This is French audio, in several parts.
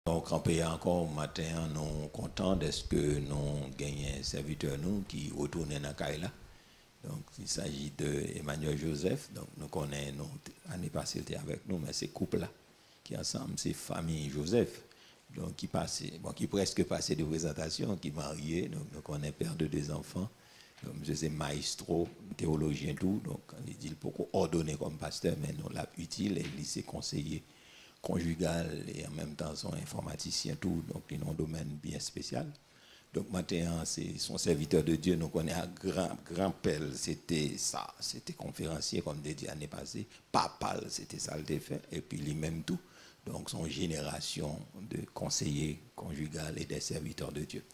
Donc, en payant encore matin, nous sommes contents de ce que nous gagnons un serviteur nous qui retourne dans Kaila. Donc, il s'agit d'Emmanuel Joseph. Donc, nous connaissons, l'année passée, il était avec nous, mais c'est couple-là qui ensemble, c'est famille Joseph. Donc, qui presque passé de présentation, qui est marié. Donc, nous connaissons père de 2 enfants. Donc, je sais maestro, théologien, tout. Donc, il dit pourquoi ordonner comme pasteur, mais nous l'a utile et il s'est conseiller conjugal et en même temps son informaticien tout, donc il a un domaine bien spécial. Donc maintenant c'est son serviteur de Dieu, nous connaissons un grand pelle, c'était ça, c'était conférencier comme dit l'année passée, papal, c'était ça le fait, et puis lui-même tout, donc son génération de conseillers conjugal et des serviteurs de Dieu.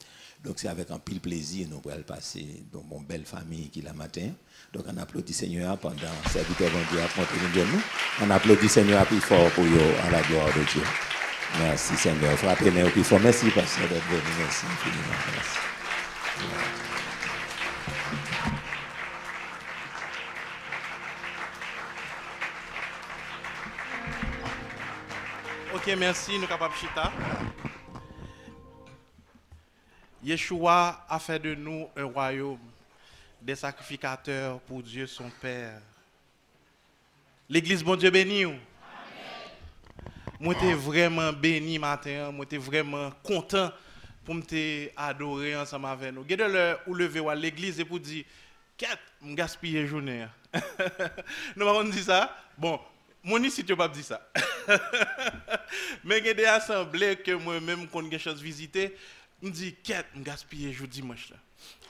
Donc c'est avec un pile plaisir nous pourrons passer dans mon belle famille qui la matin. Donc on applaudit Seigneur pendant serviteur de Dieu à monter de nous. On applaudit Seigneur plus fort pour eux à la gloire de Dieu. Merci Seigneur. Frappez mes plus fort. Merci pasteur d'être venu. Merci infiniment. Merci. Ok, merci. Nous sommes capables de chita. Yeshua a fait de nous un royaume, des sacrificateurs pour Dieu son Père. L'église, bon Dieu béni. Moi, j'étais vraiment béni matin, moi, j'étais vraiment content pour me adorer ensemble avec nous. Gardez le ou lever à l'église et pour dire, qu'est-ce que gaspiller la journée. Nous avons dit ça. Bon, mon ici, tu ne peux pas dire ça. Mais il y a des assemblées que moi-même, quand j'ai chance de visiter, je me dis, qu'est-ce que je gaspille le dimanche là.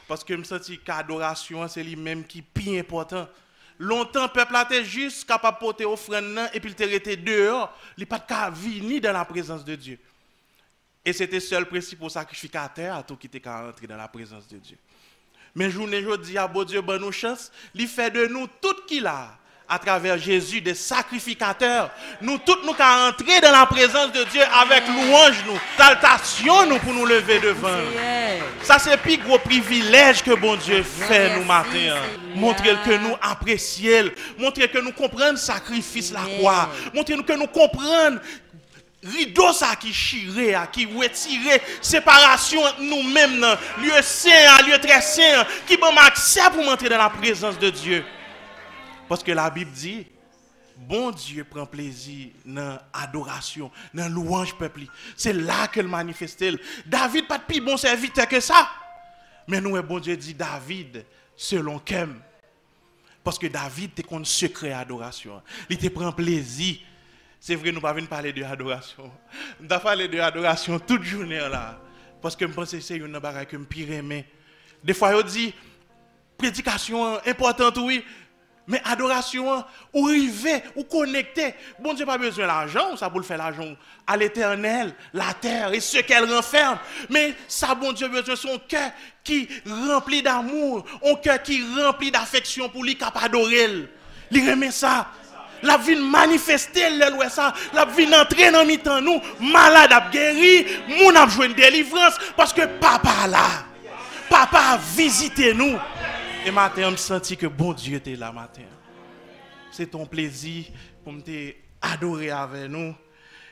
Parce que je me sens que l'adoration, c'est lui-même qui est plus important. Longtemps, le peuple était juste capable de porter offrande et puis il était dehors. Il n'a pas de venir dans la présence de Dieu. Et c'était le seul principe au sacrificateur à tout qui était entrer dans la présence de Dieu. Mais journée aujourd'hui, à bon Dieu, bonne nous chance, il fait de nous tout qu'il a. À travers Jésus, des sacrificateurs, nous tous nous qu'à entrer dans la présence de Dieu avec louange, nous, saltation, nous pour nous lever devant. Ça c'est le plus gros privilège que bon Dieu fait nous matin. Montrer que nous apprécions, montrer que nous comprenons le sacrifice la croix, montrer que nous comprenons rideau ça qui chiré, qui retire séparation nous-mêmes, lieu saint, lieu très saint, qui bon accès pour entrer dans la présence de Dieu. Parce que la Bible dit, bon Dieu prend plaisir dans l'adoration, dans la louange peuple. C'est là qu'elle manifeste. David pas de plus bon serviteur que ça. Mais nous, bon Dieu dit David selon qu'aime. Parce que David était un secret adoration. Il te prend plaisir. C'est vrai, nous ne pouvons pas parler de adoration. Nous avons parlé de adoration toute journée là. Parce que je pense que c'est une chose que je pire aimer. Des fois, on dit, prédication importante, oui. Mais adoration, ou river, ou connecter. Bon Dieu n'a pas besoin d'argent, ça pour le faire l'argent à l'éternel, la terre et ce qu'elle renferme. Mais ça, bon Dieu a besoin de son cœur qui remplit d'amour, un cœur qui remplit d'affection pour lui capable d'adorer. Il remet ça. La vie manifester le ça, la vie entrer dans mi-temps nous, malade a guéri, moun a joué une délivrance parce que papa là. Papa a visité nous. Et matin, je me senti que bon Dieu était là matin. C'est ton plaisir pour me adorer avec nous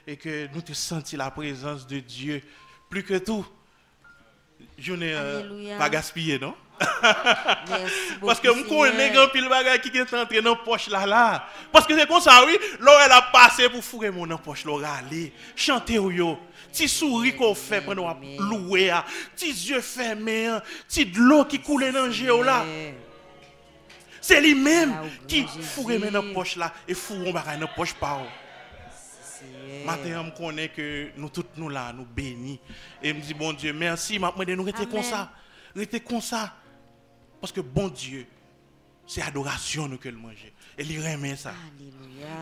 et que nous te senti la présence de Dieu. Plus que tout, je n'ai pas gaspillé, non? Parce que je connais grand pile bagage qui est entré dans la poche là. Parce que c'est comme ça, oui. Là, elle a passé pour fourrer mon poche, là, aller, chanter ou yo. Ti souris qu'on fait pendant louer, ti yeux fermés, ti de l'eau qui coule dans le géo là. C'est lui-même qui fourre dans la poche là et fourre dans la poche par. Maintenant, je connais que nous tous nous là, nous bénis. Et je me dis, bon Dieu, merci, maintenant nous rester comme ça. Rester comme ça. Parce que bon Dieu, c'est adoration nous que le manger. Et il remet ça.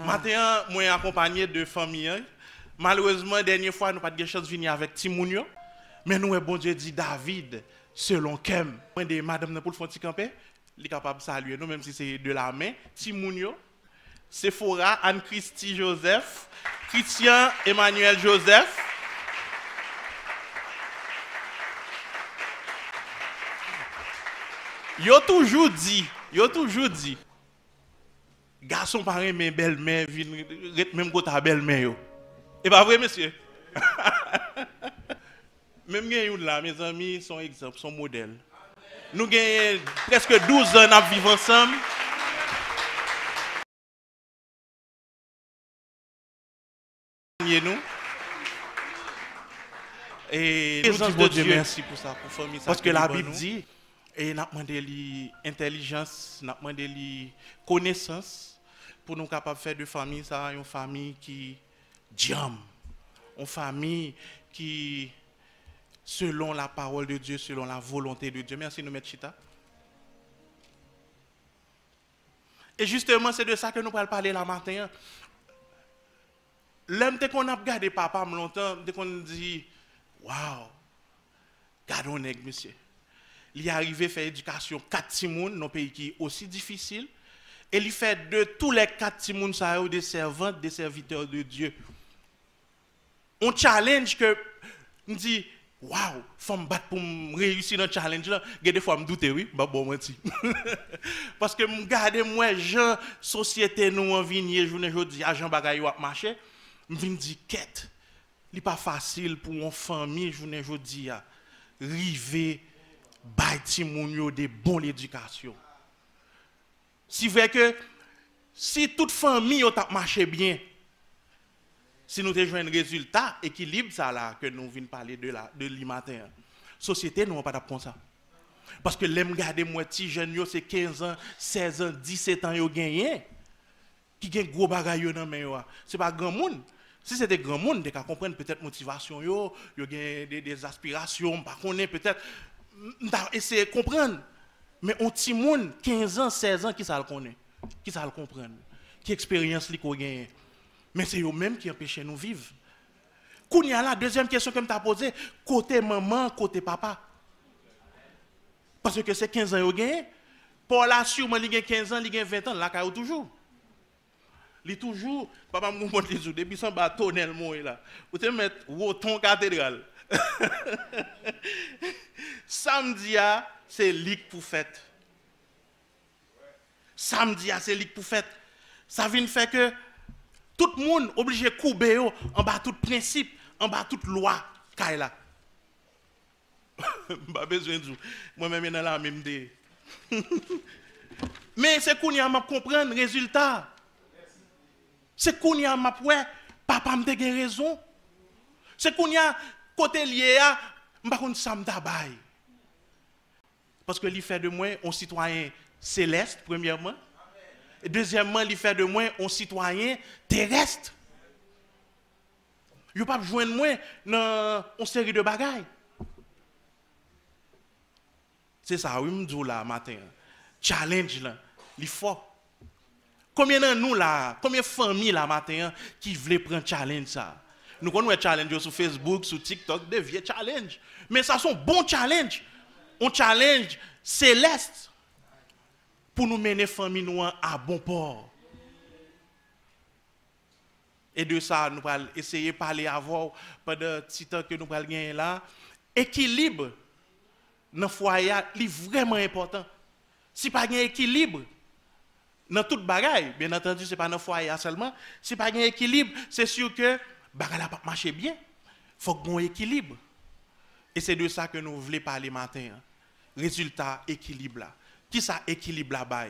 Maintenant, moi accompagné de famille. Malheureusement, la dernière fois, nous n'avons pas de chance de venir avec Timounio. Mais nous, bon Dieu dit David, selon Kem. Moi, de madame pour le fond camper, il est capable de saluer nous, même si c'est de la main. Timounio, Sephora, Anne-Christie Joseph, Christian Emmanuel Joseph. Yo toujours dit, garçon pareil, mais belle-mère, même côté belle-mère. Et pas vrai, monsieur? Même là, mes amis, sont exemple, sont modèles. Nous avons presque 12 ans à vivre ensemble. Nous. Et nous disons Dieu merci pour ça, pour famille. Parce que la Bible dit, et nous avons demandé l'intelligence, nous avons demandé connaissance pour nous capables de faire de famille ça, une famille qui diam, une famille qui selon la parole de Dieu, selon la volonté de Dieu. Merci nous mettre chita. Et justement, c'est de ça que nous allons parler la matin. L'homme qu'on a regardé papa longtemps, dès qu'on dit waouh, gardons nèg monsieur. Il est arrivé à faire éducation 4 timoun dans un pays qui est aussi difficile et il fait de tous les 4 timoun ça des servantes, des serviteurs de Dieu. On challenge que on dit waouh, faut me battre pour réussir dans le challenge là. Des fois me douter oui, bah bon menti. Parce que me garder moi Jean société nous en vigné journée jodi agent bagay a marché, me vinn dire quête. Il pas facile pour une famille journée jodi a river bay ti moun yo de bonne éducation. Si vrai que si toute famille yo t'a marché bien, si nous te jouons un résultat équilibre ça là que nous venons parler de l'immatin, société nous pas comme ça. Parce que l'aime garder moi petit jeune yo c'est 15 ans, 16 ans, 17 ans yo gagné qui gagne gros bagay yo dans main yo. C'est pas grand monde. Si c'était grand monde, de comprendre peut-être motivation yo gagne des aspirations, pas connaît peut-être essayer de comprendre. Mais on petit monde 15 ans, 16 ans qui ça le connaît, qui ça le comprendre, qui expérience li ko gagne. Mais c'est eux-mêmes qui empêchent nous vivre. Kounya la deuxième question que je t'ai posée, côté maman, côté papa. Parce que c'est 15 ans yo gagne. Pour la sûrement il gagne 15 ans, il gagne 20 ans, là ka toujours. Il toujours papa me montre les jours depuis son bâtonnel moi là. Ou te mettre Woton cathédrale. Samedi c'est ligue pour fête. Samedi c'est ligue pour fête. Ça vient faire que tout le monde obligé de couper en bas tout principe, en bas toute loi kaila. Pas besoin de moi-même dans la même dé. Mais c'est qu'on y a m'a comprendre résultat. C'est qu'on y a m'a ouais, papa me te raison. C'est qu'on y a côté lié à m'pa konn ça m'ta bay. Parce que il fait de moi un citoyen céleste premièrement. Et deuxièmement, il fait de moi un citoyen terrestre. Il ne peut pas joindre moi dans une série de bagailles. C'est ça, oui, je dis là, matin. Challenge là, il faut. Combien de nous là, combien de familles là, matin, qui veulent prendre challenge ça? Nous connaissons challenge sur Facebook, sur TikTok, des vieux challenges. Mais ça sont bons challenges. Un challenge céleste. Pour nous mener famille nous à bon port. Et de ça, nous allons essayer de parler avant, pendant le petit temps que nous allons gagner là. Équilibre dans le foyer est vraiment important. Si pas un équilibre dans toute bagaille, bien entendu, ce n'est pas dans le foyer seulement. Si pas un équilibre, c'est sûr que bagaille n'a pas marché bien. Il faut qu'il y ait un équilibre. Et c'est de ça que nous voulons parler matin. Résultat, équilibre là. Qui ça équilibre là-bas?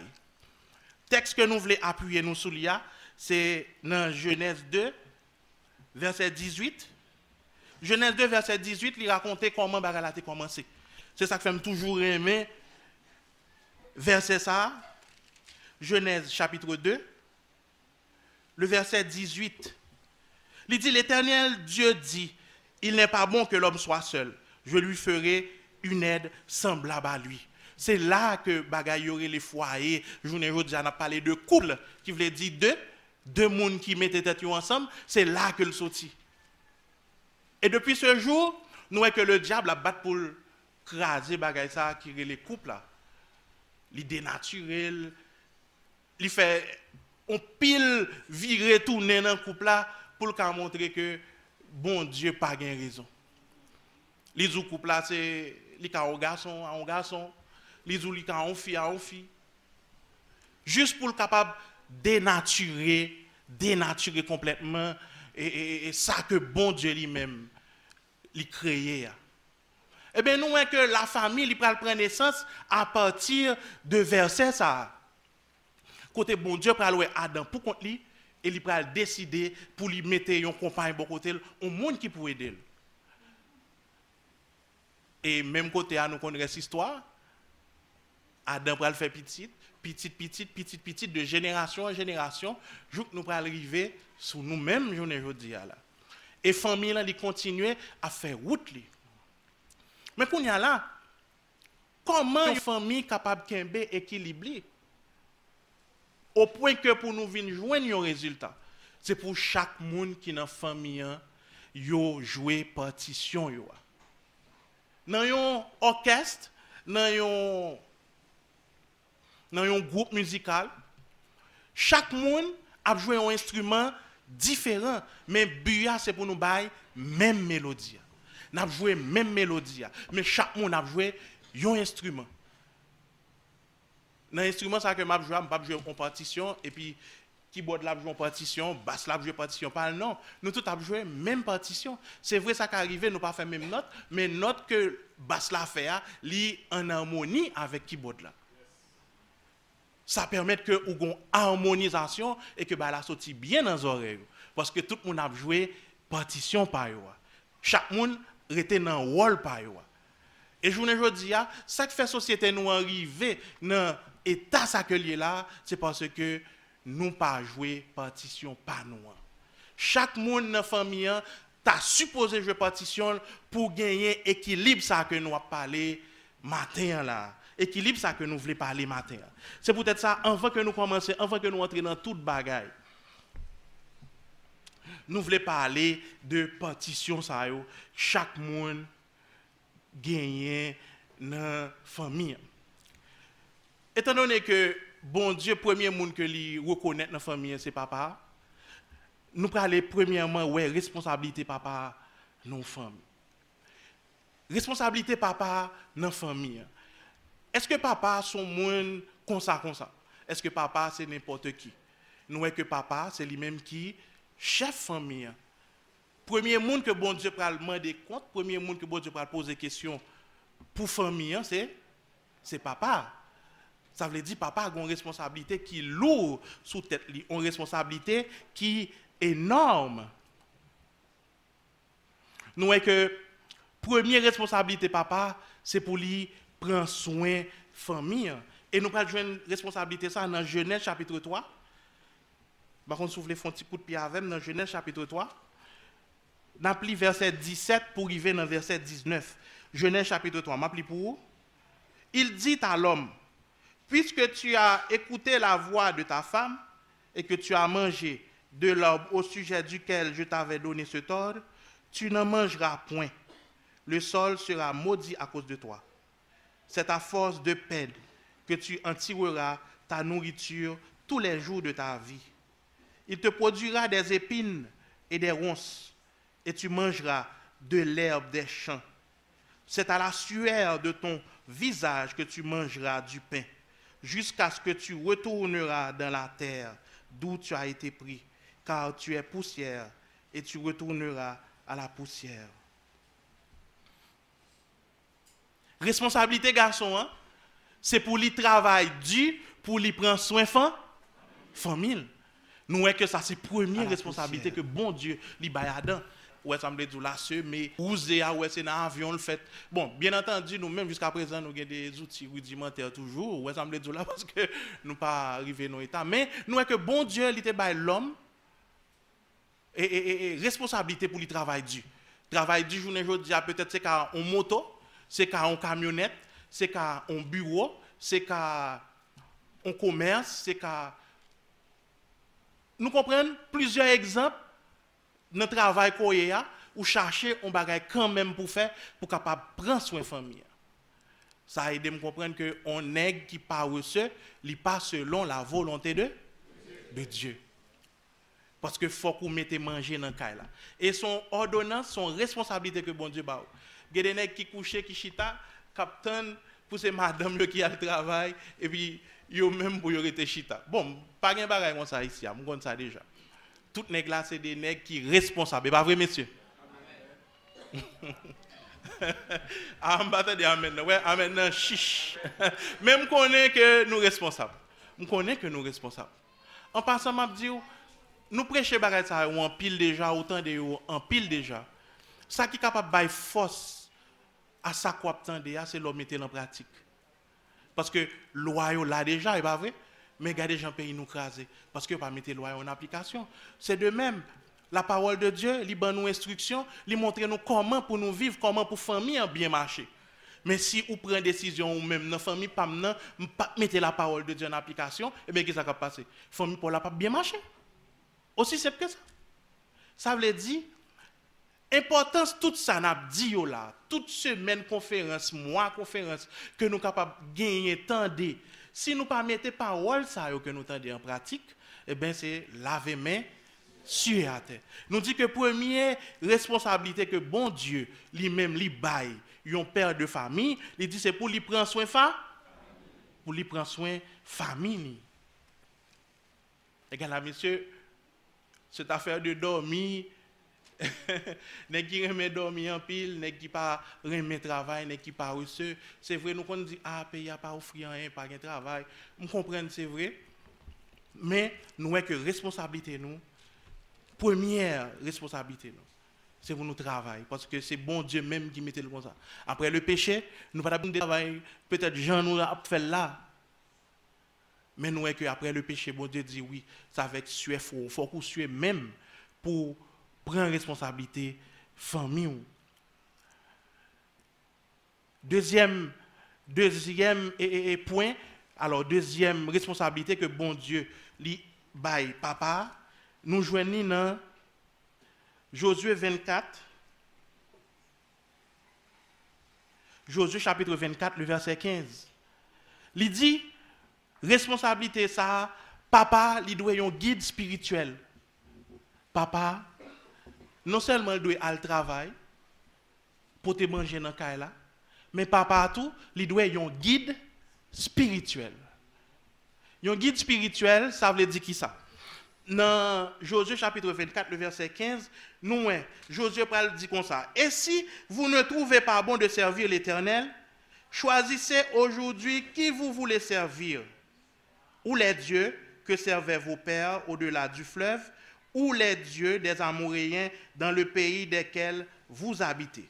Texte que nous voulons appuyer nous sur l'IA, c'est dans Genèse 2, verset 18. Genèse 2, verset 18, il raconte comment Bagala a commencé. C'est ça que fait toujours aimer. Verset ça, Genèse chapitre 2, le verset 18. Il dit, l'Éternel Dieu dit, il n'est pas bon que l'homme soit seul. Je lui ferai une aide semblable à lui. C'est là que bagay yore les foyers. Journée aujourd'hui, on a parlé de couple, qui voulait dire deux mondes qui mettaient tête ensemble. C'est là que le sorti. Et depuis ce jour, nous voyons que le diable a battu pour craser bagay ça qui est les couples là. Il dénature, il fait on pile virer tourner dans le couple là pour montrer que bon Dieu pas gain raison. Les couple là c'est les un garçon à un garçon. Les ou li en fille à en fille. Juste pour le capable dénaturer complètement et ça que bon Dieu lui-même lui créé. Eh bien, nous voyons que la famille, il prend naissance à partir de verset ça. Côté bon Dieu, pour aller Adam pour contre lui, et il prend décider pour lui mettre un compagnon bon côté, un monde qui peut aider. Et même côté à nous connaissons cette histoire, Adam pral faire petite, de génération en génération, jusqu'à nous pral arriver sur nous-mêmes, journée aujourd'hui là. Et famille là, ils continuent à faire route li. Mais qu'on y a là, comment une famille capable de équilibrer au point que pour nous venir joindre un résultat, c'est pour chaque monde qui dans la famille yo jouer partition yo. Dans un orchestre, dans un groupe musical, chaque monde a joué un instrument différent, mais buya c'est pour nous bailler même mélodie. N'a joué même mélodie, mais chaque monde a joué un instrument. Dans l'instrument ça que m'a joué en partition et puis keyboard là joue en partition, basse là joue partition, pas non, nous tous a joué même partition. C'est vrai ça qui arrivé, nous pas fait même note, mais note que basse là fait li en harmonie avec keyboard là. Ça permet que ou gon harmonisation et que bah la sorti bien dans les oreilles parce que tout le monde a joué partition par yo. Chaque monde était dans rôle par yo. Et journée aujourd'hui ça qui fait société nous arriver dans état ça que là, c'est parce que nous pas jouer partition par nous. Chaque monde dans la famille t'a supposé jouer partition pour gagner équilibre ça que nous a parlé matin là. Équilibre ça que nous voulons parler matin. C'est peut-être ça avant que nous commencions, avant que nous entrions dans toute bagaille. Nous voulons parler de partition ça yo, chaque monde gagner dans la famille. Étant donné que bon Dieu, premier monde que lui reconnaît dans la famille, c'est papa. Nous parlons premièrement, ouais, responsabilité papa dans la famille. Responsabilité papa dans la famille. Est-ce que papa son monde comme ça? Est-ce que papa c'est n'importe qui? Nous voyons que papa c'est lui-même qui chef famille. Premier monde que bon Dieu va demander compte, premier monde que bon Dieu va poser question pour famille, c'est papa. Ça veut dire papa a une responsabilité qui est lourde sous tête, une responsabilité qui est énorme. Nous voyons que première responsabilité papa, c'est pour lui prendre soin de la famille. Et nous allons jouer une responsabilité ça dans Genèse chapitre 3. Par contre, si vous voulez faire un petit coup de pied avec dans Genèse chapitre 3, nous appelons verset 17 pour arriver dans verset 19. Genèse chapitre 3, m'appelle pour vous. Il dit à l'homme, puisque tu as écouté la voix de ta femme et que tu as mangé de l'arbre au sujet duquel je t'avais donné cet ordre, tu n'en mangeras point. Le sol sera maudit à cause de toi. C'est à force de peine que tu en tireras ta nourriture tous les jours de ta vie. Il te produira des épines et des ronces, et tu mangeras de l'herbe des champs. C'est à la sueur de ton visage que tu mangeras du pain, jusqu'à ce que tu retourneras dans la terre d'où tu as été pris, car tu es poussière, et tu retourneras à la poussière. Responsabilité garçon, hein? C'est pour lui travailler dur, pour lui prendre soin de famille. Nous voyons que ça c'est première responsabilité que bon Dieu lui baille Adam. Ouais, ça me dit là, mais oser, ouais, c'est dans l'avion le fait. Bon, bien entendu, nous-mêmes jusqu'à présent, nous avons des outils rudimentaires toujours. Ouais, ça me dit là parce que nous pas arrivés dans l'état. Mais nous voyons que bon Dieu, il était baille l'homme et responsabilité pour lui travailler dur. Travail du journée aujourd'hui, peut-être c'est qu'à une moto, c'est qu'à une camionnette, c'est qu'à un bureau, c'est qu'à un commerce, c'est qu'à... Nous comprenons plusieurs exemples dans le travail qu'on y a, ou chercher un bagage quand même pour faire, pour capable prendre soin de la famille. Ça aide à me comprendre qu'on nègre qui pas reçu, il pas selon la volonté de Dieu. Parce que faut qu'on mette manger dans le cas là. Et son ordonnance, son responsabilité que bon Dieu ba. Il y a des nègres qui couchent, qui chita, capitaine pour ces madame qui a le travail et puis yo même pour yo rete chita. Bon, pas gen bagay comme ça ici, on connaît ça déjà. Toutes nègres là c'est des nègres qui responsables, pas vrai messieurs? Ah, m'attendez amen. Ouais, amen nan chiche. Même connaît que nous responsables. On connaît que nous responsables. En passant m'a dit nous prêcher bagay ça ou en pile déjà autant de en pile déjà. Ça qui capable bailler force à ça qu'on attendait, c'est l'homme mettre en pratique. Parce que loi là déjà, est pas vrai? Mais regardez gens pays nous craser parce que pas mettre loi en application. C'est de même. La parole de Dieu, il donne nous instructions, il montre nous comment pour nous vivre, comment pour famille bien marcher. Mais si vous prenez une décision ou même dans la famille, pas mettez la parole de Dieu en application, et bien qu'est-ce qui va passer? La famille pour la pas bien marcher. Aussi simple que ça. Ça veut dire importance tout ça n'a dit là, toute semaine conférence, mois conférence que nous capables gagner tendez. Si nous pas mettez parole ça que nous tendez en pratique, eh bien c'est laver main sur la terre. Nous dit que première responsabilité que bon Dieu lui-même lui baille, un père de famille, il dit c'est pour lui prendre soin pour lui prendre soin famille. Et là monsieur, cette affaire de dormir nèg qui remet dormir en pile, nèg qui pas remet travail, nèg qui pas reçu, c'est vrai nous qu'on dit ah pays a pas offrir rien, pas gain travail, on comprend c'est vrai. Mais nous est que responsabilité nous première responsabilité, c'est pour nous travailler. Parce que c'est bon Dieu même qui mettait le comme ça. Après le péché, nous ne pouvons pas travailler. Peut-être Jean nous a fait là. Mais nous, après le péché, bon Dieu dit oui, c'est avec sué fort. Il faut qu'on sué même pour prendre responsabilité famille. Deuxième point, alors deuxième responsabilité que bon Dieu lui baille papa. Nous joignons dans Josué 24, Josué chapitre 24, le verset 15. Il dit, responsabilité ça, papa, il doit un guide spirituel. Papa, non seulement il doit aller travail pour te manger dans le là, mais papa tout, il doit un guide spirituel. Un guide spirituel, ça veut dire qui ça? Dans Josué chapitre 24, le verset 15, Josué dit comme ça. Et si vous ne trouvez pas bon de servir l'Éternel, choisissez aujourd'hui qui vous voulez servir. Ou les dieux que servaient vos pères au-delà du fleuve, ou les dieux des Amoréens dans le pays desquels vous habitez.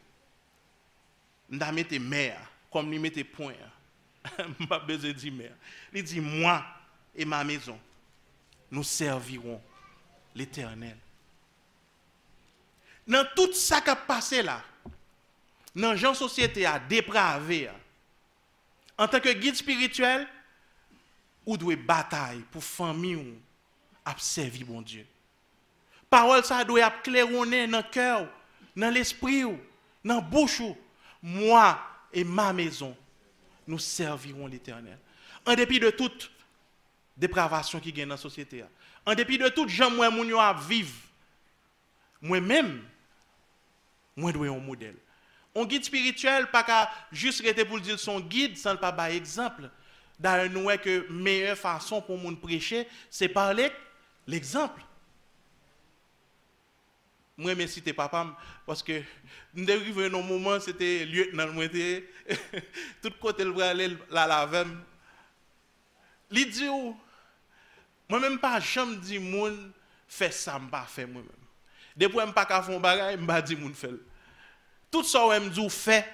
Nous mettez mer, comme nous mettez point. Je n'ai pas besoin de dire mer. Il dit, moi et ma maison, nous servirons l'Éternel. Dans tout ça qui a passé là, dans la société à dépravé, en tant que guide spirituel, ou doit bataille pour famille à servir bon Dieu. Parole ça doit claironner dans le cœur, dans l'esprit, dans la bouche. Moi et ma maison, nous servirons l'Éternel. En dépit de toute dépravation qui gagne dans la société. En dépit de tout, gens moi moun yo a vivre. Moi-même, moi dois un modèle. Un guide spirituel pas qu'à juste rester pour dire son guide sans pas par exemple. D'ailleurs nous que meilleure façon pour moun prêcher, c'est parler l'exemple. Moi mais citer papa parce que nous arrivé dans un moment c'était lieutenant moi était tout côté le bras aller la lavem. Li dit moi-même pas jamais dit moun fait ça m'pas fait moi-même. Depuis moi pas ka font bagay, m'pas dit moun fait. Tout ça ou me dit fait,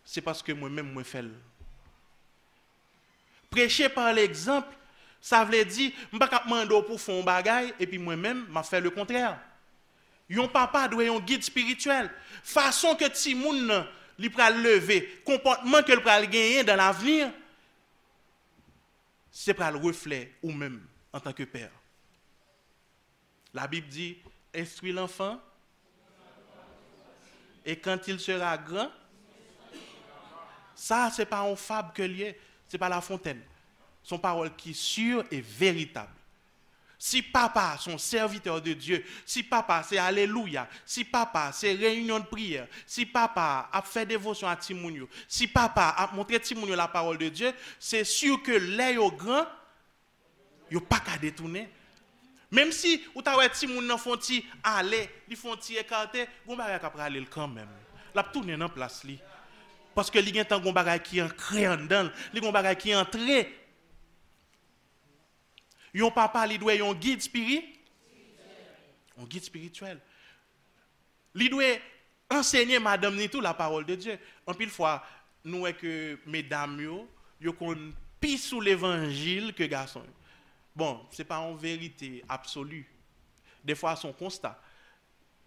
c'est parce que moi-même moi fait. Prêcher par l'exemple, ça veut dire m'pas ka mando pour font bagay et puis moi-même m'a fait le contraire. Yon papa doit un guide spirituel, façon que ti moun li pral lever, comportement que le pral gagner dans l'avenir, c'est pral reflet ou même en tant que père. La Bible dit, instruis l'enfant, et quand il sera grand, ça, ce n'est pas un fable que lié, ce n'est pas la fontaine. Son parole qui est sûre et véritable. Si papa, son serviteur de Dieu, si papa, c'est Alléluia, si papa, c'est réunion de prière, si papa a fait dévotion à Timounio, si papa a montré Timounio la parole de Dieu, c'est sûr que les grands, ils n'ont pas qu'à détourner. Même si, ou t'as ouais Timoun nan font ti aller, ils font ti écarter, vous m'avez qu'à aller quand même. la tourner dans place li. Parce que li gen tant gon bagay qui ancré en dedans, li gon bagay qui entré. Yon papa li doit yon guide spirituel. Un guide spirituel. Li doit enseigner madame ni tout la parole de Dieu. En pile fois nous est que mesdames yo kon pi sous l'évangile que garçon. Bon, c'est pas en vérité absolue. Des fois son constat.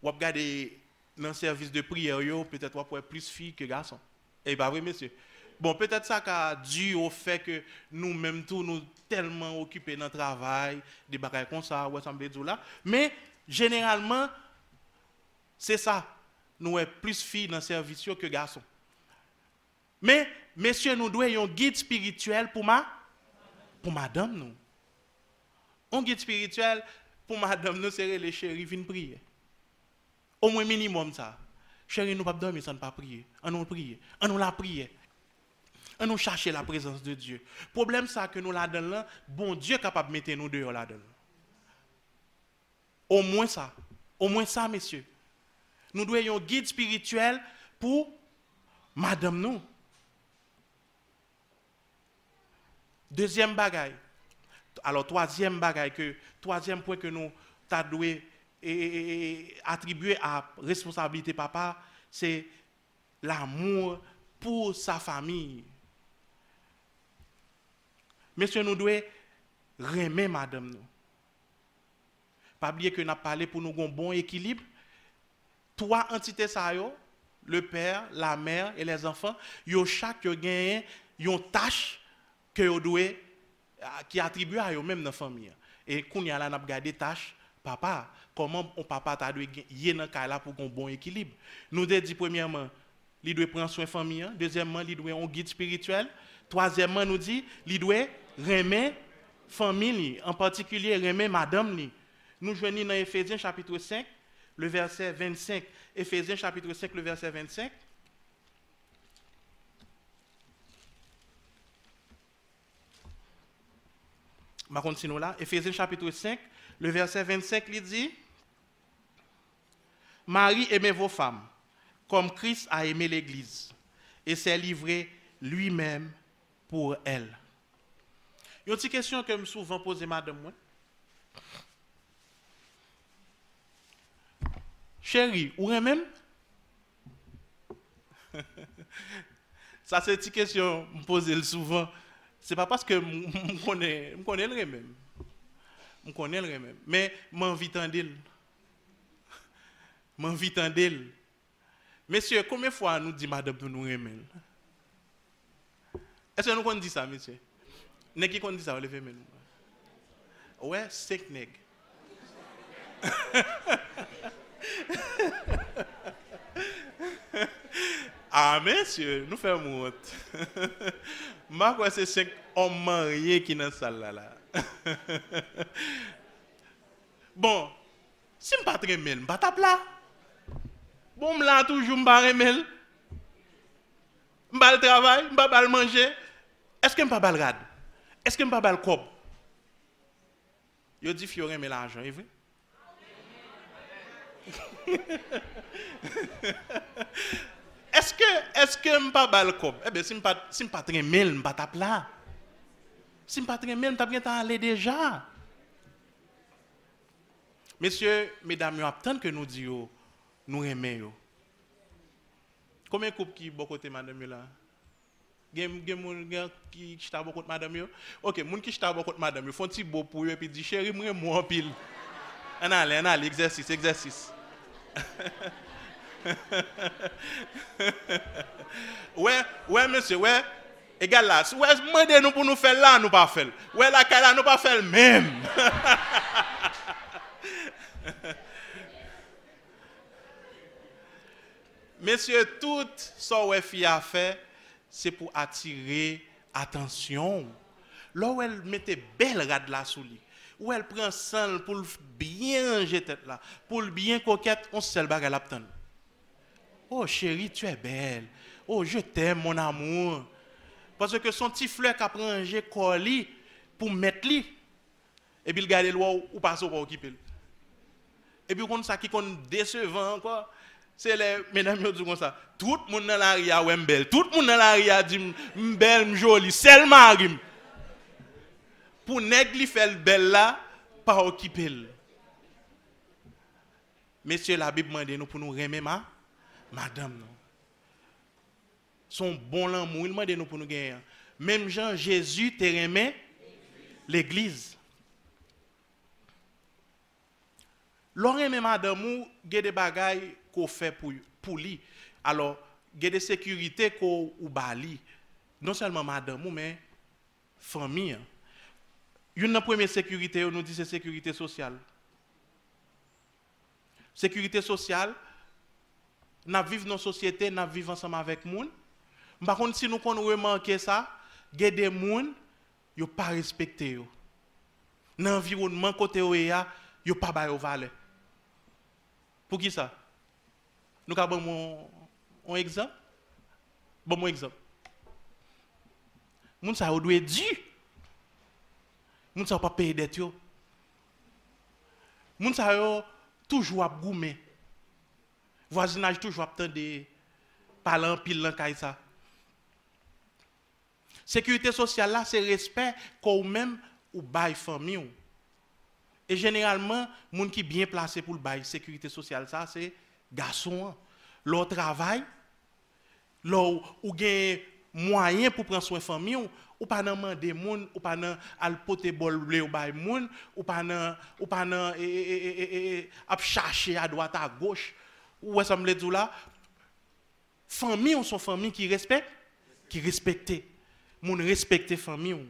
Ou regarder dans le service de prière peut-être ou pour plus filles que garçons. Et pas vrai monsieur. Bon, peut-être ça a dû au fait que nous-mêmes tous nous tellement occupés dans le travail, des bagages comme ça, ou ça me dit là. Mais généralement, c'est ça. Nous sommes plus filles dans le service que garçons. Mais, messieurs, nous devons un guide spirituel pour madame nous. Un guide spirituel pour madame nous, c'est les chéris, viennent prier. Au moins minimum ça. Chérie, nous ne pouvons pas dormir sans ne pas prier. On nous prier. On nous la prier. On nous chercher la présence de Dieu. Problème ça que nous là-dedans là, bon Dieu est capable de mettre nous dehors là-dedans. Au moins ça, messieurs. Nous devons un guide spirituel pour madame nous. Deuxième bagaille. Alors troisième point que nous devons attribuer à responsabilité papa, c'est l'amour pour sa famille. Messieurs, nous devons aimer madame nous. Pas oublier que nous avons parlé pour nous un bon équilibre. Trois entités ça yo, le père, la mère et les enfants, yo chaque yo gagne une tâche que yo doit qui attribue à eux même dans la famille. Et quand y a là n'a regardé tâche papa, comment on papa t'a doit y dans cas là pour un bon équilibre. Nous dit premièrement, il doit prendre soin de la famille, deuxièmement, il doit un guide spirituel, troisièmement nous dit, il doit aimer famille, en particulier aimer madame ni. Nous joignons dans Éphésiens chapitre 5, le verset 25. Éphésiens chapitre 5, le verset 25. Je vais continuer là. Éphésiens chapitre 5, le verset 25, il dit, Marie, aimez vos femmes, comme Christ a aimé l'Église, et s'est livré lui-même pour elle. Il y a une petite question que je me souvent posée, madame. Moi. Chérie, ou même? Ça, c'est une petite question que je me pose souvent. Ce n'est pas parce que je connais le même. Je connais le même. Mais je m'envie d'entendre. M'envie d'entendre. Monsieur, combien de fois nous dit madame de nous aimer? Est-ce que nous connaissons ça, monsieur? N'est-ce qu'on dit ça, on lève nous? Ouais, 5 nègres. Ah, monsieur, nous faisons honte. Ma quoi, c'est 5 hommes mariés qui sont dans la salle là. Bon, si je ne suis pas très mal, je ne tape là. Bon, je suis toujours, je ne suis pas mal. Je ne le travail, je ne pas le manger. Est-ce que je ne pas le rad? Est-ce que je ne pas le cob? Je dis que je vais l'argent, est vrai? Est-ce que je ne pas le cob? Eh bien, si je ne pas très mal, je ne pas tape là. Si je ne pas très mal, je ne pas aller déjà. Messieurs, mesdames, nous attendons que nous disions, nous aimons. Combien de couples qui sont côté madame là? Gen qui sont beaucoup de madame yo? Ok, moun qui sont beaucoup de madame yo, font petit beau pour eux et puis dit chérie, moi en pile. On allez, exercice. Ouais, monsieur, ouais. Égal là, ouais, demandez-nous pour nous faire là, nous pas faire. Ouais, la là, nous pas faire même. Messieurs, tout ce que fille a fait, c'est pour attirer attention. Là où elle mettait belle rade là sous lui, où elle prend sang pour bien ranger tête là, pour bien coquette, on se bagarre la tête. Oh chérie, tu es belle. Oh, je t'aime mon amour. Parce que son petit fleur qui a pris un colis pour mettre lui. Et puis il garde le ou passe au occuper. Et puis quand ça qui est décevant encore, C'est les mesdames qui disent comme ça. Tout le monde dans la rue a belle. Tout le monde dans la rue a dit belle, jolie. C'est le mari. Pour nèg li fait belle là, pas occuper. Messieurs, la Bible demande nous pour nous remettre madame. Non. Son bon l'amour, il demande nous pour nous gagner. Même Jean, Jésus te remet l'église. L'on remet madame, il y a des bagailles qu'on fait pour lui. Alors, il y a des sécurités qu'on ou bali. Non seulement madame, mais famille. Une première sécurité, on nous dit c'est sécurité sociale. Sécurité sociale, nous vivons dans une société, nous vivons ensemble avec les gens. Par contre, si nous remarquons ça, il y a des gens qui ne pas respecté. Dans l'environnement côté où il y a, ils ne pas de valeur. Pour qui ça? Nous avons un exemple. Bon exemple. Les gens doivent être durs. Les gens ne pas payer des gens. Les gens toujours à goumer. Voisinage toujours à attendre parler en pile dans caille ça. Sécurité sociale là, c'est respect qu'on même ou bail famille. Et généralement, les gens qui sont bien placés pour le bail sécurité sociale ça, c'est garçon. Leur travail, leur ou gain moyen pour prendre soin de famille, ou pas demander moun, ou pas al poter bol blé ou bail moun, ou pas à chercher à droite à gauche. Ou ça me le dit là, famille sont famille qui respecte. Moun respecte famille.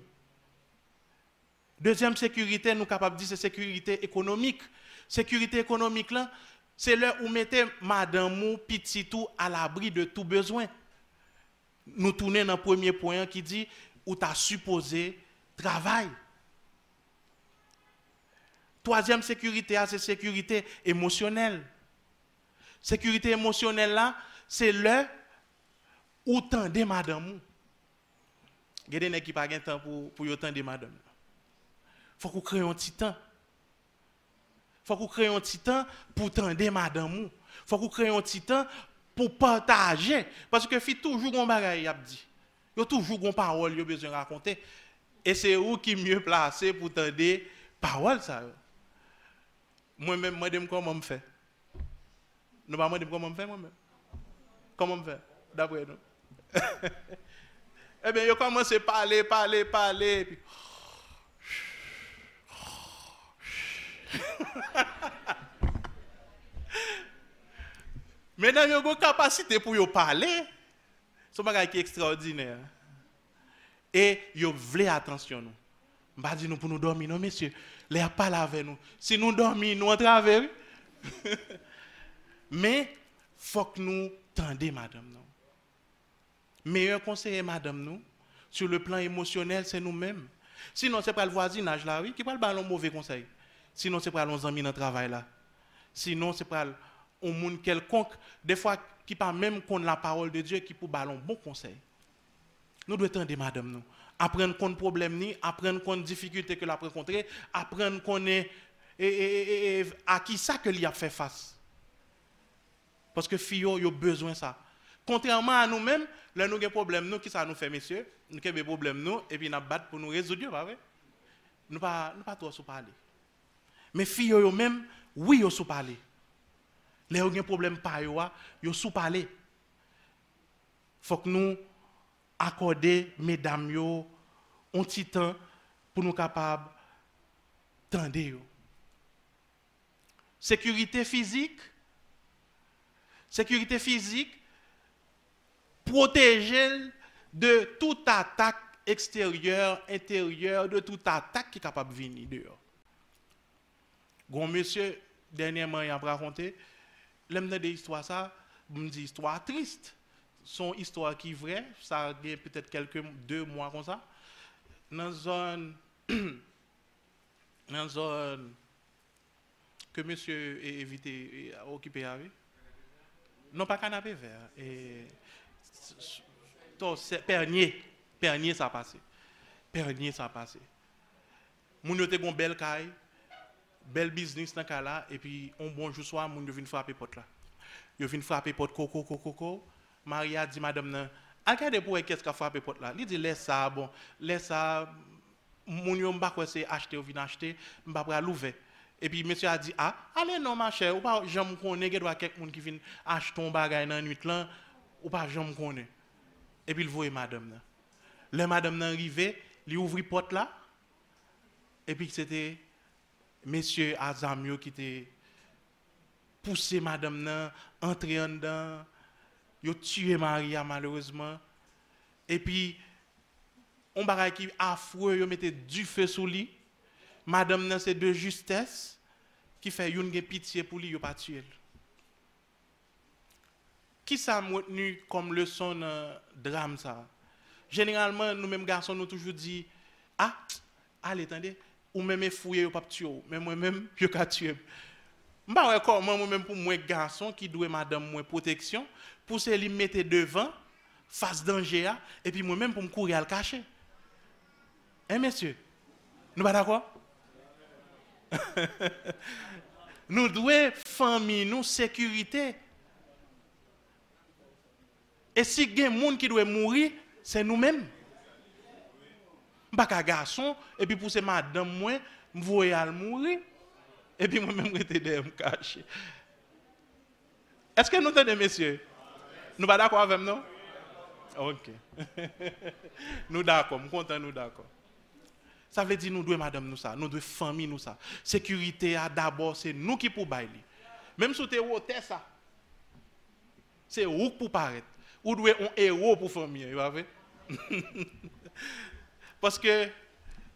Deuxième sécurité, nous capables de dire c'est sécurité économique. Sécurité économique là, c'est là où mettez madame ou petit tout à l'abri de tout besoin. Nous tournons dans le premier point qui dit où tu as supposé travail. Troisième sécurité, c'est sécurité émotionnelle. Sécurité émotionnelle là, c'est là où tu entends madame. Il y a des gens qui n'ont pas de temps pour entendre madame. Il faut qu'on crée un petit temps. Il faut qu'on crée un petit temps pour entendre madame. Il faut qu'on crée un petit temps pour partager. Parce que il y a toujours un bagage, il y a toujours une parole, il y a besoin de raconter. Et c'est où qui est mieux placé pour entendre parole ça. Moi-même, je me dis comment je fais. Nous ne me dis comment je fais moi-même. Comment je fais, d'après nous. Eh bien, je commence à parler. Puis... Maintenant, il y a une capacité pour parler. C'est un bagage qui est extraordinaire. Et il veut attention. Nous. Je ne dis pas nous pour nous dormir, non, messieurs. Les parlent avec nous. Si nous dormons, nous entrons avec eux. Mais il faut que nous tendions, madame. Non. Meilleur conseiller, madame, nous, sur le plan émotionnel, c'est nous-mêmes. Sinon, c'est pas le voisinage là, oui, qui parle un mauvais conseil. Sinon, c'est pas nos amis dans le travail là. Sinon, c'est pas un monde quelconque, des fois, qui pas même contre la parole de Dieu, qui peut ballon bon conseil. Nous devons tendre, madame, nous. Apprendre contre problème, apprendre contre difficulté que l'a rencontré, apprendre qu'on est à qui ça que l'y a fait face. Parce que filles, ils ont besoin de ça. Contrairement à nous-mêmes, là nous avons des problèmes, nous, qui ça nous fait, messieurs? Nous avons des problèmes, nous, et puis nous battons pour nous résoudre, pas vrai? Nous ne pas trop sous parler. Mais filles, eux-mêmes, oui, ils sous parler. Les gens qui ont des problèmes, pas ils sous parler. Il faut que nous accordions, mesdames, un petit temps pour nous capables d'entendre. Sécurité physique. Sécurité physique. Protéger de toute attaque extérieure, intérieure, de toute attaque qui est capable de venir dehors. Bon monsieur, dernièrement, il a raconté, l'aime des histoires, ça, me dit histoire triste. Son histoire qui est vraie, ça a peut-être 2 mois comme ça. Dans une zone que monsieur est évité, occupé avec. Non, pas canapé vert. Pernier ça a passé. Moun yo te gon belle business dans cas là et puis on bonjour soir moun yo vinn frapper porte là. Yo vinn frapper porte coco. Maria dit madame nan, regardez pour qu'est-ce qu'a frappé porte là. Il dit laisse ça bon, laisse ça moun yo m'pa quoi c'est acheter ou vinn acheter, m'pa pral l'ouvert. Et puis monsieur a dit allez non ma chère, ou pas j'aime connaît doit quelqu'un qui vinn acheter ton bagage dans nuit là, ou pas j'aime connaît. Et puis il voyait madame nan. Le madame nan arrivé, il ouvrit porte là. Et puis c'était monsieur Azamio qui était poussé madame nan entrer en dedans. Yo tué Maria malheureusement. Et puis on bagay qui affreux, yo mettait du feu sous lui. Madame nan c'est de justesse qui fait yon gen pitié pour lui, yo pas tué. Qui ça m'a retenu comme leçon dans drame ça? Généralement nous mêmes garçons nous toujours dit allez attendez, ou même fouiller yo pas tuer, mais moi même yo ka tuer. M'pa ouais comment moi même pour moi garçon qui doit madame moi protection pour se li mettre devant face danger et puis moi même pour me courir à le cacher. Hein messieurs? Nous pas d'accord? Nous devons famille, nous sécurité. Et si il y a des gens qui doivent mourir, c'est nous-mêmes. M'pa ka garçon et puis pour ces madame moi me voyer à mourir. Et puis moi-même, je suis me cacher. Est-ce que nous entendons, messieurs? Nous pas d'accord avec nous? Ok. Nous d'accord, nous sommes contents, nous d'accord. Ça veut dire nous devons madame nous ça, nous devons famille nous ça. Sécurité d'abord, c'est nous qui pour bailler. Même si tu es ça, c'est vous pour paraître. Ou devez un héros pour famille, vous voyez? Parce que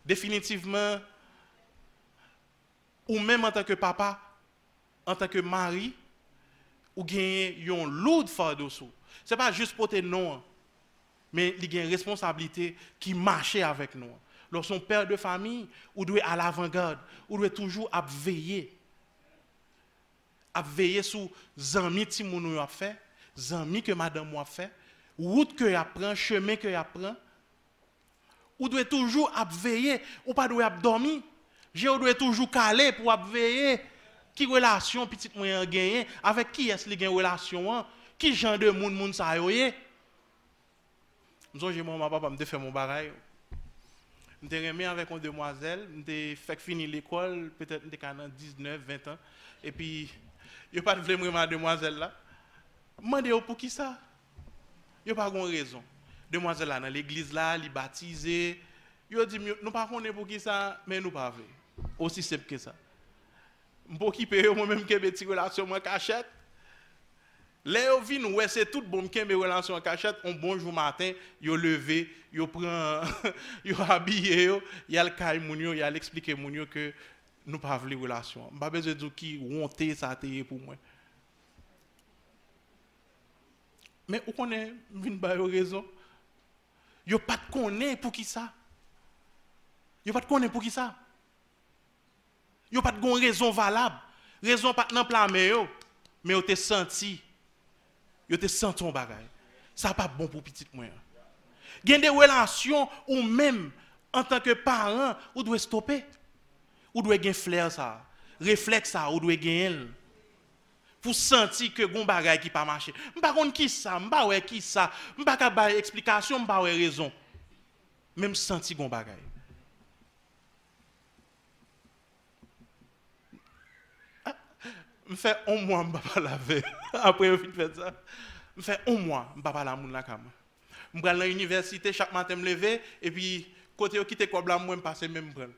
définitivement ou même en tant que papa, en tant que mari, ou gagne yon lourd fardeau sous. C'est pas juste pour tes noms, mais il y a une responsabilité qui marche avec nous. Lorsqu'on père de famille, ou doit à l'avant-garde, ou doit toujours veiller sur zami ti moun a fait, zami que madame a fait, route que a prend, chemin que a prend. Ou doit toujours veiller, ou pas doit dormir. Je dois toujours caler pour veiller qui relation petite moyen gagner avec qui est-ce qu'il y a une relation qui genre de monde ça yoye. J'ai mon papa me fait mon bagage. Je remis avec une demoiselle, je fait finir l'école peut-être dans 19 20 ans et puis il pas de ma demoiselle là. Demandez pour qui ça? Il pas de raison. Demoiselle là dans l'église là, il baptisé. Il dit nous pas connaît pour qui ça mais nous pas vrai. Aussi simple que ça. Pour qui paye moi-même qui ai des relations en cachette. Là, vous venez, ouais, c'est tout bon qui a des relations en cachette. Un bon jour matin, vous levé, vous prend, vous habillé, vous a le caille mounio, vous a l'expliquer mounio que nous pas de relation. Pas besoin de dire qui honte ça pour moi. Mais vous connaissez, vous n'avez pas raison. Vous pas de connaître pour qui ça. Vous pas de connaître pour qui ça. Vous pas de raison valable. Raison pas dans plan mais vous te senti. Vous te senti ton bagage. Ça pas bon pour petite moi. Il y a des relations ou même en tant que parent, vous devez stopper. Vous devez gagner flair ça, réflexe ça, vous devez gagner. Pour sentir que gon bagage qui pas marcher. M'pa konn qui ça, m'pa ouais qui ça, m'pa ka ba explication, m'pa ouais raison. Même sentir gon bagage. Je fais un mois, je ne vais pas laver. Après, je fais ça. Je fais un mois, je ne vais pas laver la cam. Je vais à l'université, chaque matin, je me lever, et puis, côté où quitter quoi, je passe même prendre.